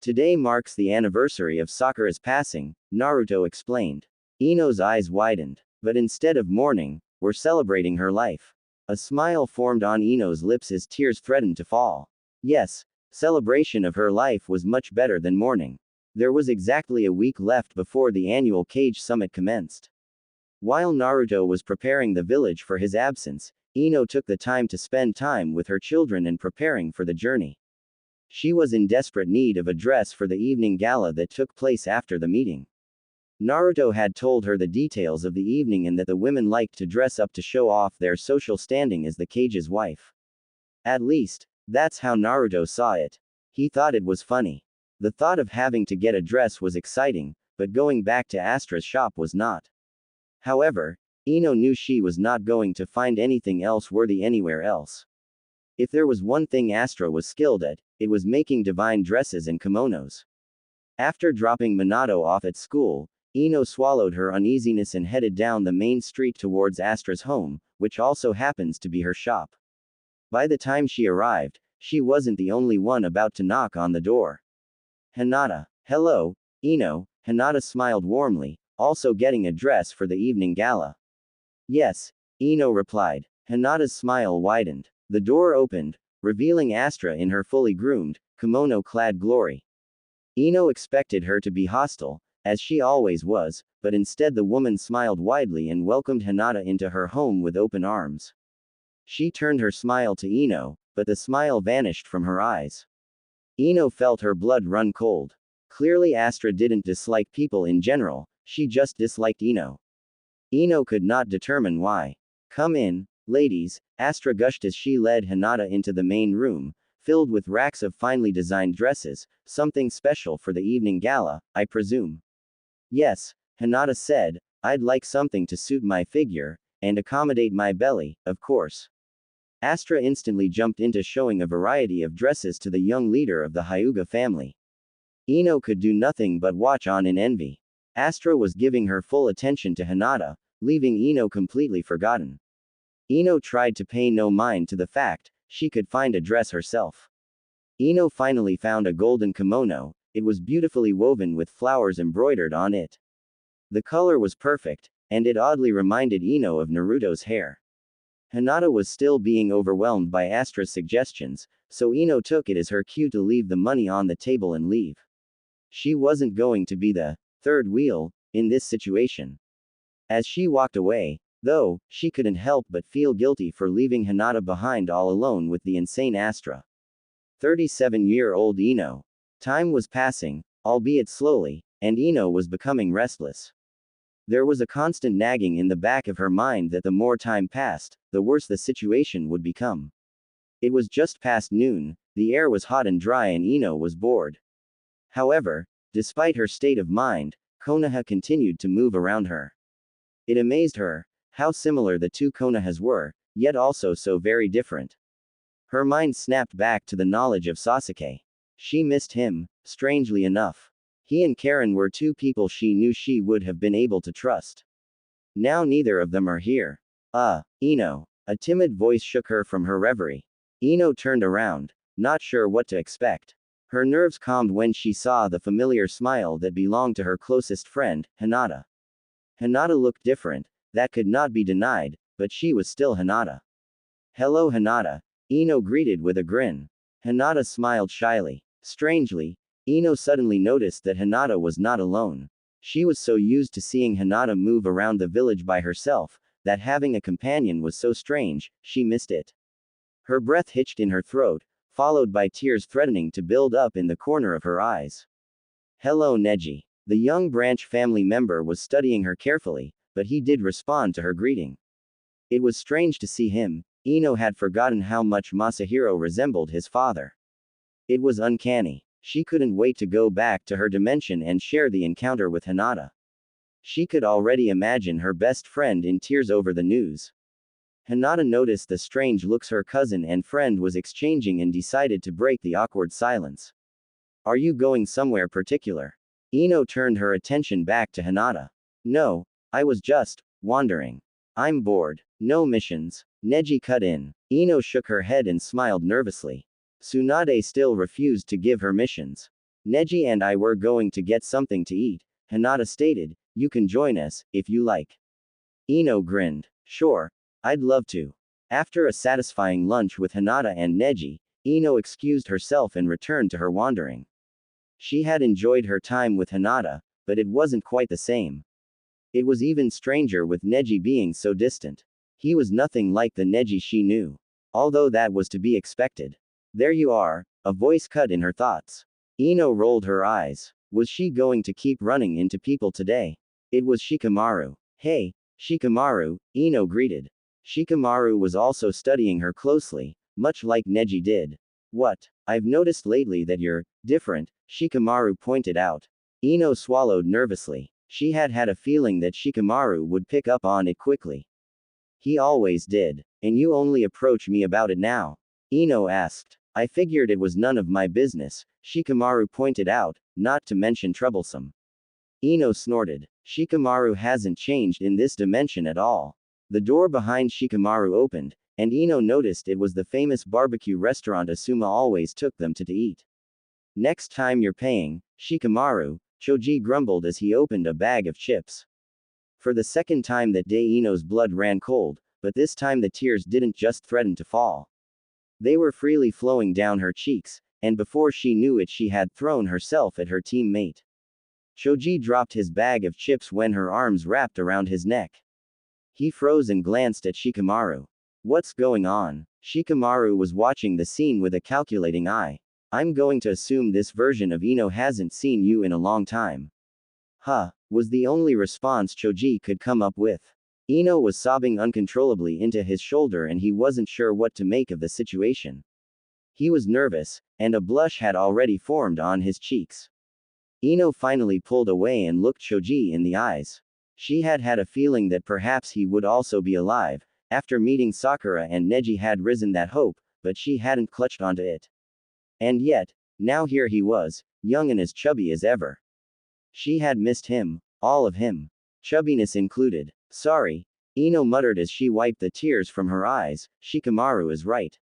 Today marks the anniversary of Sakura's passing, Naruto explained. Ino's eyes widened. But instead of mourning, we're celebrating her life. A smile formed on Ino's lips as tears threatened to fall. Yes, celebration of her life was much better than mourning. There was exactly a week left before the annual Cage Summit commenced. While Naruto was preparing the village for his absence, Ino took the time to spend time with her children and preparing for the journey. She was in desperate need of a dress for the evening gala that took place after the meeting. Naruto had told her the details of the evening and that the women liked to dress up to show off their social standing as the Cage's wife. At least, that's how Naruto saw it. He thought it was funny. The thought of having to get a dress was exciting, but going back to Astra's shop was not. However, Ino knew she was not going to find anything else worthy anywhere else. If there was one thing Astra was skilled at, it was making divine dresses and kimonos. After dropping Minato off at school, Ino swallowed her uneasiness and headed down the main street towards Astra's home, which also happens to be her shop. By the time she arrived, she wasn't the only one about to knock on the door. Hinata. Hello, Ino, Hinata smiled warmly, also getting a dress for the evening gala. Yes, Ino replied. Hinata's smile widened. The door opened, revealing Astra in her fully groomed, kimono-clad glory. Ino expected her to be hostile, as she always was, but instead the woman smiled widely and welcomed Hinata into her home with open arms. She turned her smile to Ino, but the smile vanished from her eyes. Ino felt her blood run cold. Clearly Astra didn't dislike people in general, she just disliked Ino. Ino could not determine why. Come in, ladies, Astra gushed as she led Hinata into the main room, filled with racks of finely designed dresses, something special for the evening gala, I presume. Yes, Hinata said, I'd like something to suit my figure, and accommodate my belly, of course. Astra instantly jumped into showing a variety of dresses to the young leader of the Hyuga family. Ino could do nothing but watch on in envy. Astra was giving her full attention to Hinata, leaving Ino completely forgotten. Ino tried to pay no mind to the fact she could find a dress herself. Ino finally found a golden kimono. It was beautifully woven with flowers embroidered on it. The color was perfect, and it oddly reminded Ino of Naruto's hair. Hinata was still being overwhelmed by Astra's suggestions, so Ino took it as her cue to leave the money on the table and leave. She wasn't going to be the third wheel in this situation. As she walked away, though, she couldn't help but feel guilty for leaving Hinata behind all alone with the insane Astra. 37-year-old Ino. Time was passing, albeit slowly, and Ino was becoming restless. There was a constant nagging in the back of her mind that the more time passed, the worse the situation would become. It was just past noon, the air was hot and dry and Ino was bored. However, despite her state of mind, Konoha continued to move around her. It amazed her how similar the two Konohas were, yet also so very different. Her mind snapped back to the knowledge of Sasuke. She missed him, strangely enough. He and Karen were two people she knew she would have been able to trust. Now neither of them are here. Ino. A timid voice shook her from her reverie. Ino turned around, not sure what to expect. Her nerves calmed when she saw the familiar smile that belonged to her closest friend, Hinata. Hinata looked different, that could not be denied, but she was still Hinata. Hello Hinata, Ino greeted with a grin. Hinata smiled shyly. Strangely, Ino suddenly noticed that Hinata was not alone. She was so used to seeing Hinata move around the village by herself, that having a companion was so strange, she missed it. Her breath hitched in her throat, followed by tears threatening to build up in the corner of her eyes. Hello Neji. The young branch family member was studying her carefully, but he did respond to her greeting. It was strange to see him. Ino had forgotten how much Masahiro resembled his father. It was uncanny. She couldn't wait to go back to her dimension and share the encounter with Hinata. She could already imagine her best friend in tears over the news. Hinata noticed the strange looks her cousin and friend was exchanging and decided to break the awkward silence. Are you going somewhere particular? Ino turned her attention back to Hinata. No, I was just wandering. I'm bored. No missions. Neji cut in. Ino shook her head and smiled nervously. Tsunade still refused to give her missions. Neji and I were going to get something to eat, Hinata stated. You can join us, if you like. Ino grinned. Sure, I'd love to. After a satisfying lunch with Hinata and Neji, Ino excused herself and returned to her wandering. She had enjoyed her time with Hinata, but it wasn't quite the same. It was even stranger with Neji being so distant. He was nothing like the Neji she knew. Although that was to be expected. There you are, a voice cut in her thoughts. Ino rolled her eyes. Was she going to keep running into people today? It was Shikamaru. Hey, Shikamaru, Ino greeted. Shikamaru was also studying her closely, much like Neji did. What? I've noticed lately that you're different, Shikamaru pointed out. Ino swallowed nervously. She had had a feeling that Shikamaru would pick up on it quickly. He always did. And you only approach me about it now? Ino asked. I figured it was none of my business, Shikamaru pointed out, not to mention troublesome. Ino snorted. Shikamaru hasn't changed in this dimension at all. The door behind Shikamaru opened, and Ino noticed it was the famous barbecue restaurant Asuma always took them to eat. Next time you're paying, Shikamaru, Choji grumbled as he opened a bag of chips. For the second time that day Ino's blood ran cold, but this time the tears didn't just threaten to fall. They were freely flowing down her cheeks, and before she knew it she had thrown herself at her teammate. Choji dropped his bag of chips when her arms wrapped around his neck. He froze and glanced at Shikamaru. What's going on? Shikamaru was watching the scene with a calculating eye. I'm going to assume this version of Ino hasn't seen you in a long time. Huh, was the only response Choji could come up with. Ino was sobbing uncontrollably into his shoulder and he wasn't sure what to make of the situation. He was nervous, and a blush had already formed on his cheeks. Ino finally pulled away and looked Choji in the eyes. She had had a feeling that perhaps he would also be alive. After meeting Sakura and Neji had risen that hope, but she hadn't clutched onto it. And yet, now here he was, young and as chubby as ever. She had missed him, all of him. Chubbiness included. Sorry, Ino muttered as she wiped the tears from her eyes. Shikamaru is right.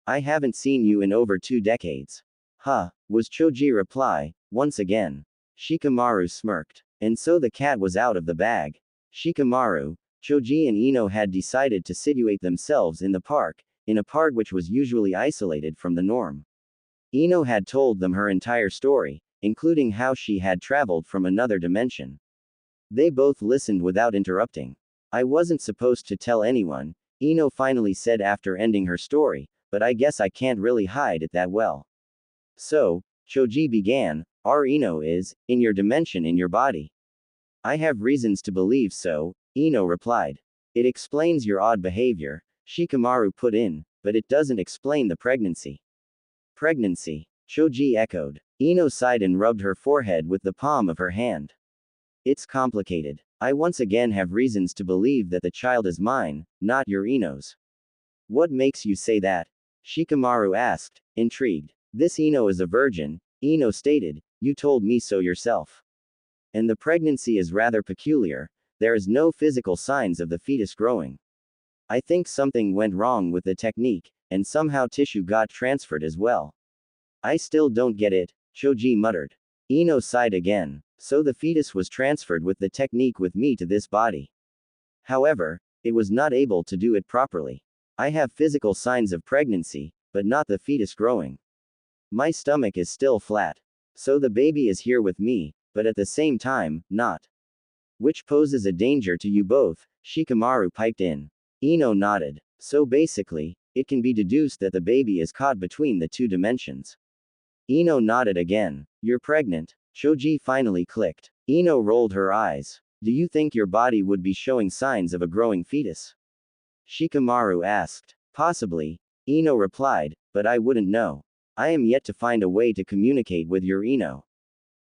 I haven't seen you in over 2 decades. Huh, was Choji's reply, once again. Shikamaru smirked. And so the cat was out of the bag. Shikamaru, Choji and Ino had decided to situate themselves in the park, in a part which was usually isolated from the norm. Ino had told them her entire story, including how she had traveled from another dimension. They both listened without interrupting. I wasn't supposed to tell anyone, Ino finally said after ending her story, but I guess I can't really hide it that well. So, Choji began, our Ino is, in your dimension in your body. I have reasons to believe so, Ino replied. It explains your odd behavior, Shikamaru put in, but it doesn't explain the pregnancy. Pregnancy, Choji echoed. Ino sighed and rubbed her forehead with the palm of her hand. It's complicated. I once again have reasons to believe that the child is mine, not your Ino's. What makes you say that? Shikamaru asked, intrigued. This Ino is a virgin, Ino stated, you told me so yourself. And the pregnancy is rather peculiar, there is no physical signs of the fetus growing. I think something went wrong with the technique, and somehow tissue got transferred as well. I still don't get it, Choji muttered. Ino sighed again. So the fetus was transferred with the technique with me to this body. However, it was not able to do it properly. I have physical signs of pregnancy, but not the fetus growing. My stomach is still flat. So the baby is here with me, but at the same time, not. Which poses a danger to you both, Shikamaru piped in. Ino nodded. So basically, it can be deduced that the baby is caught between the 2 dimensions. Ino nodded again. You're pregnant? Choji finally clicked. Ino rolled her eyes. Do you think your body would be showing signs of a growing fetus? Shikamaru asked. Possibly, Ino replied, but I wouldn't know. I am yet to find a way to communicate with your Ino.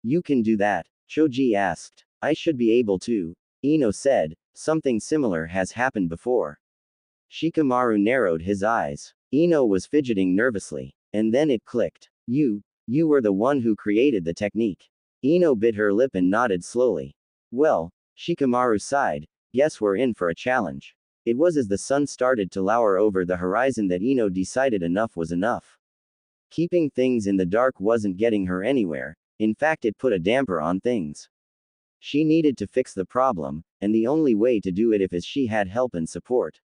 You can do that? Choji asked. I should be able to, Ino said. Something similar has happened before. Shikamaru narrowed his eyes. Ino was fidgeting nervously. And then it clicked. You were the one who created the technique. Ino bit her lip and nodded slowly. Well, Shikamaru sighed, guess we're in for a challenge. It was as the sun started to lower over the horizon that Ino decided enough was enough. Keeping things in the dark wasn't getting her anywhere, in fact it put a damper on things. She needed to fix the problem, and the only way to do it if she had help and support.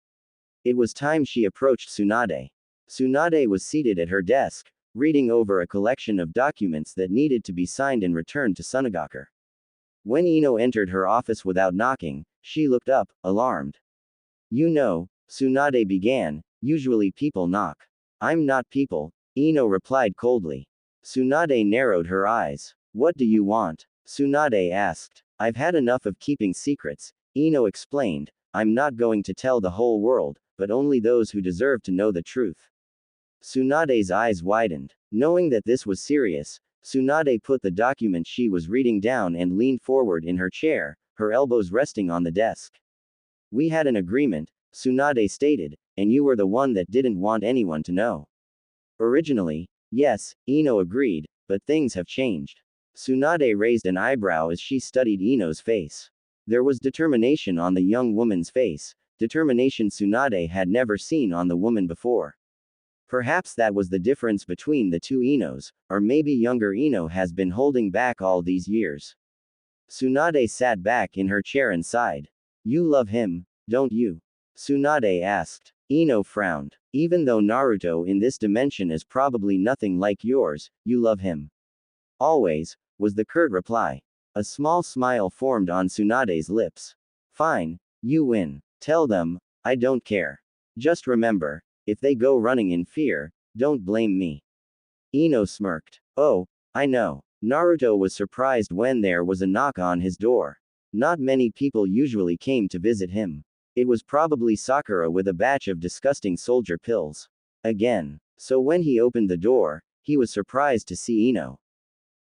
It was time she approached Tsunade. Tsunade was seated at her desk, reading over a collection of documents that needed to be signed and returned to Sunagaku. When Ino entered her office without knocking, she looked up, alarmed. You know, Tsunade began, usually people knock. I'm not people, Ino replied coldly. Tsunade narrowed her eyes. What do you want? Tsunade asked. I've had enough of keeping secrets, Ino explained. I'm not going to tell the whole world, but only those who deserve to know the truth. Tsunade's eyes widened. Knowing that this was serious, Tsunade put the document she was reading down and leaned forward in her chair, her elbows resting on the desk. We had an agreement, Tsunade stated, and you were the one that didn't want anyone to know. Originally, yes, Ino agreed, but things have changed. Tsunade raised an eyebrow as she studied Ino's face. There was determination on the young woman's face, determination Tsunade had never seen on the woman before. Perhaps that was the difference between the 2 Inos, or maybe younger Ino has been holding back all these years. Tsunade sat back in her chair and sighed. You love him, don't you? Tsunade asked. Ino frowned. Even though Naruto in this dimension is probably nothing like yours, you love him. Always, was the curt reply. A small smile formed on Tsunade's lips. Fine, you win. Tell them, I don't care. Just remember, if they go running in fear, don't blame me. Ino smirked. Oh, I know. Naruto was surprised when there was a knock on his door. Not many people usually came to visit him. It was probably Sakura with a batch of disgusting soldier pills. Again. So when he opened the door, he was surprised to see Ino.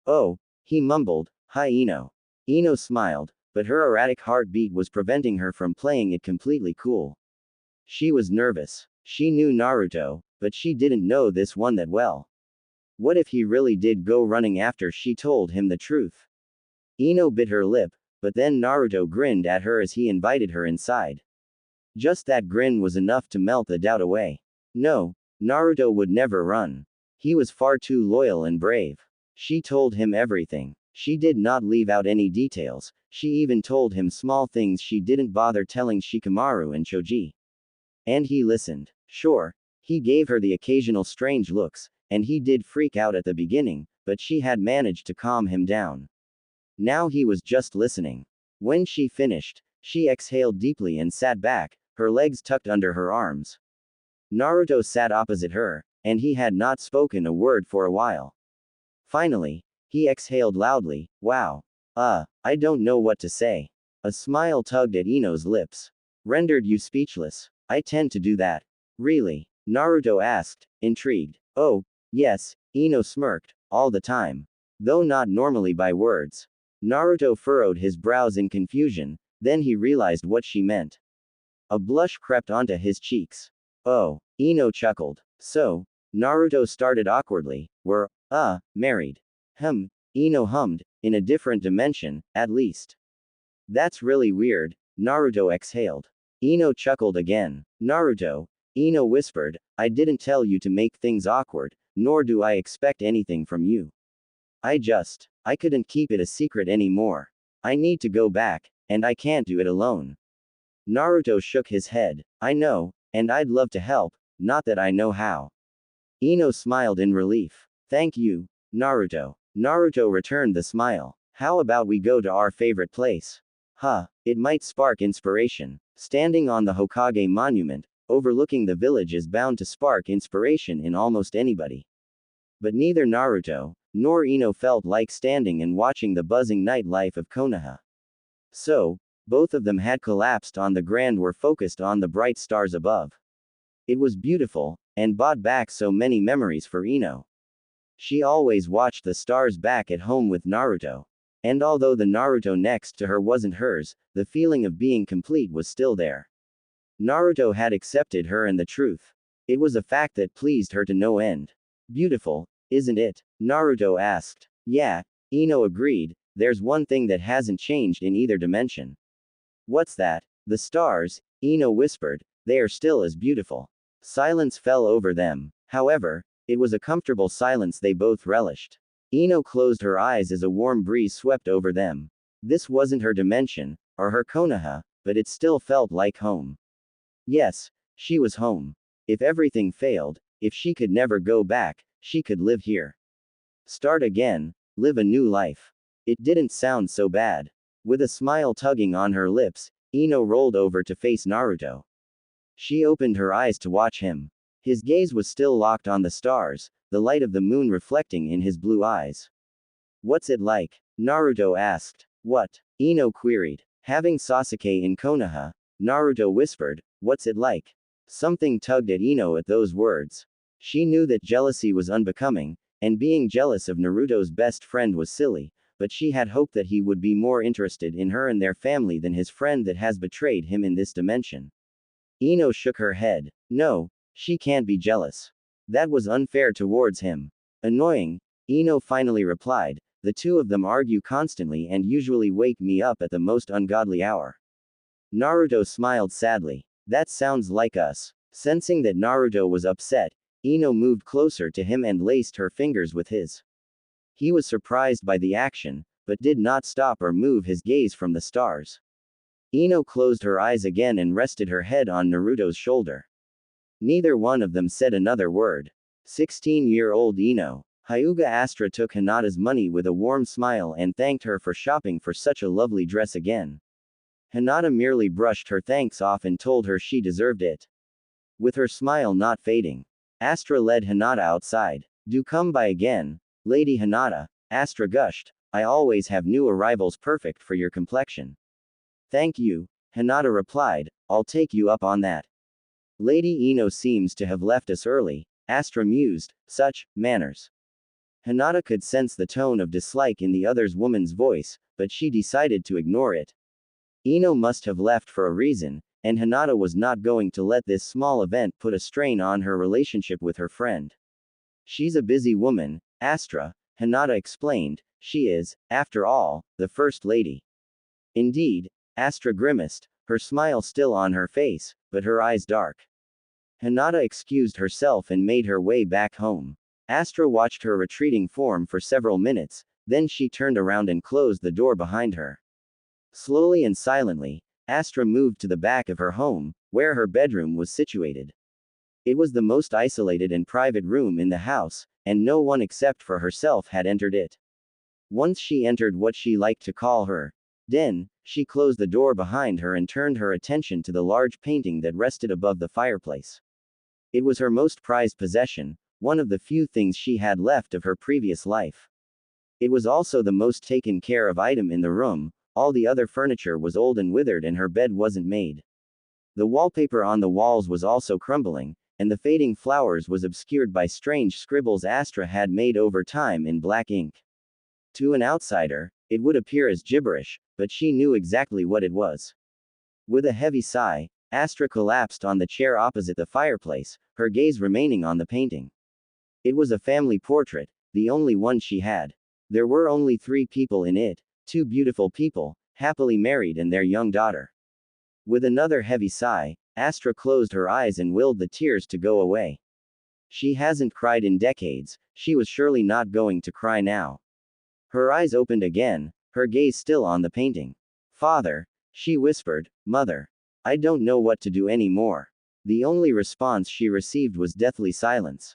Oh, he mumbled, hi Ino. Ino smiled, but her erratic heartbeat was preventing her from playing it completely cool. She was nervous. She knew Naruto, but she didn't know this one that well. What if he really did go running after she told him the truth? Ino bit her lip, but then Naruto grinned at her as he invited her inside. Just that grin was enough to melt the doubt away. No, Naruto would never run. He was far too loyal and brave. She told him everything. She did not leave out any details. She even told him small things she didn't bother telling Shikamaru and Choji. And he listened. Sure, he gave her the occasional strange looks, and he did freak out at the beginning, but she had managed to calm him down. Now he was just listening. When she finished, she exhaled deeply and sat back, her legs tucked under her arms. Naruto sat opposite her, and he had not spoken a word for a while. Finally, he exhaled loudly, wow. I don't know what to say. A smile tugged at Ino's lips. Rendered you speechless. I tend to do that. Really? Naruto asked, intrigued. Oh, yes, Ino smirked, all the time. Though not normally by words. Naruto furrowed his brows in confusion, then he realized what she meant. A blush crept onto his cheeks. Oh, Ino chuckled. So, Naruto started awkwardly, we're, married. Ino hummed, in a different dimension, at least. That's really weird, Naruto exhaled. Ino chuckled again. Naruto, Ino whispered, I didn't tell you to make things awkward, nor do I expect anything from you. I couldn't keep it a secret anymore. I need to go back, and I can't do it alone. Naruto shook his head. I know, and I'd love to help, not that I know how. Ino smiled in relief. Thank you, Naruto. Naruto returned the smile. How about we go to our favorite place? It might spark inspiration. Standing on the Hokage monument, overlooking the village is bound to spark inspiration in almost anybody. But neither Naruto, nor Ino felt like standing and watching the buzzing nightlife of Konoha. So, both of them had collapsed on the ground, were focused on the bright stars above. It was beautiful, and brought back so many memories for Ino. She always watched the stars back at home with Naruto. And although the Naruto next to her wasn't hers, the feeling of being complete was still there. Naruto had accepted her, and the truth. It was a fact that pleased her to no end. Beautiful, isn't it? Naruto asked. Yeah, Ino agreed, there's one thing that hasn't changed in either dimension. What's that? The stars, Ino whispered, they are still as beautiful. Silence fell over them. However, it was a comfortable silence they both relished. Ino closed her eyes as a warm breeze swept over them. This wasn't her dimension, or her Konoha, but it still felt like home. Yes, she was home. If everything failed, if she could never go back, she could live here. Start again, live a new life. It didn't sound so bad. With a smile tugging on her lips, Ino rolled over to face Naruto. She opened her eyes to watch him. His gaze was still locked on the stars, the light of the moon reflecting in his blue eyes. What's it like? Naruto asked. What? Ino queried. Having Sasuke in Konoha, Naruto whispered, what's it like? Something tugged at Ino at those words. She knew that jealousy was unbecoming, and being jealous of Naruto's best friend was silly, but she had hoped that he would be more interested in her and their family than his friend that has betrayed him in this dimension. Ino shook her head. No, she can't be jealous. That was unfair towards him. Annoying, Ino finally replied, the two of them argue constantly and usually wake me up at the most ungodly hour. Naruto smiled sadly. That sounds like us. Sensing that Naruto was upset, Ino moved closer to him and laced her fingers with his. He was surprised by the action, but did not stop or move his gaze from the stars. Ino closed her eyes again and rested her head on Naruto's shoulder. Neither one of them said another word. 16-year-old Ino. Hyuga Astra took Hinata's money with a warm smile and thanked her for shopping for such a lovely dress again. Hinata merely brushed her thanks off and told her she deserved it. With her smile not fading, Astra led Hinata outside. Do come by again, Lady Hinata, Astra gushed. I always have new arrivals perfect for your complexion. Thank you, Hinata replied, I'll take you up on that. Lady Ino seems to have left us early, Astra mused, such manners. Hinata could sense the tone of dislike in the other woman's voice, but she decided to ignore it. Ino must have left for a reason, and Hinata was not going to let this small event put a strain on her relationship with her friend. She's a busy woman, Astra, Hinata explained. She is, after all, the First Lady. Indeed, Astra grimaced, her smile still on her face, but her eyes dark. Hinata excused herself and made her way back home. Astra watched her retreating form for several minutes, then she turned around and closed the door behind her. Slowly and silently, Astra moved to the back of her home, where her bedroom was situated. It was the most isolated and private room in the house, and no one except for herself had entered it. Once she entered what she liked to call her den, she closed the door behind her and turned her attention to the large painting that rested above the fireplace. It was her most prized possession, one of the few things she had left of her previous life. It was also the most taken care of item in the room. All the other furniture was old and withered and her bed wasn't made. The wallpaper on the walls was also crumbling, and the fading flowers was obscured by strange scribbles Astra had made over time in black ink. To an outsider, it would appear as gibberish, but she knew exactly what it was. With a heavy sigh, Astra collapsed on the chair opposite the fireplace, her gaze remaining on the painting. It was a family portrait, the only one she had. There were only 3 people in it. 2 beautiful people, happily married and their young daughter. With another heavy sigh, Astra closed her eyes and willed the tears to go away. She hasn't cried in decades, she was surely not going to cry now. Her eyes opened again, her gaze still on the painting. Father, she whispered, Mother. I don't know what to do anymore. The only response she received was deathly silence.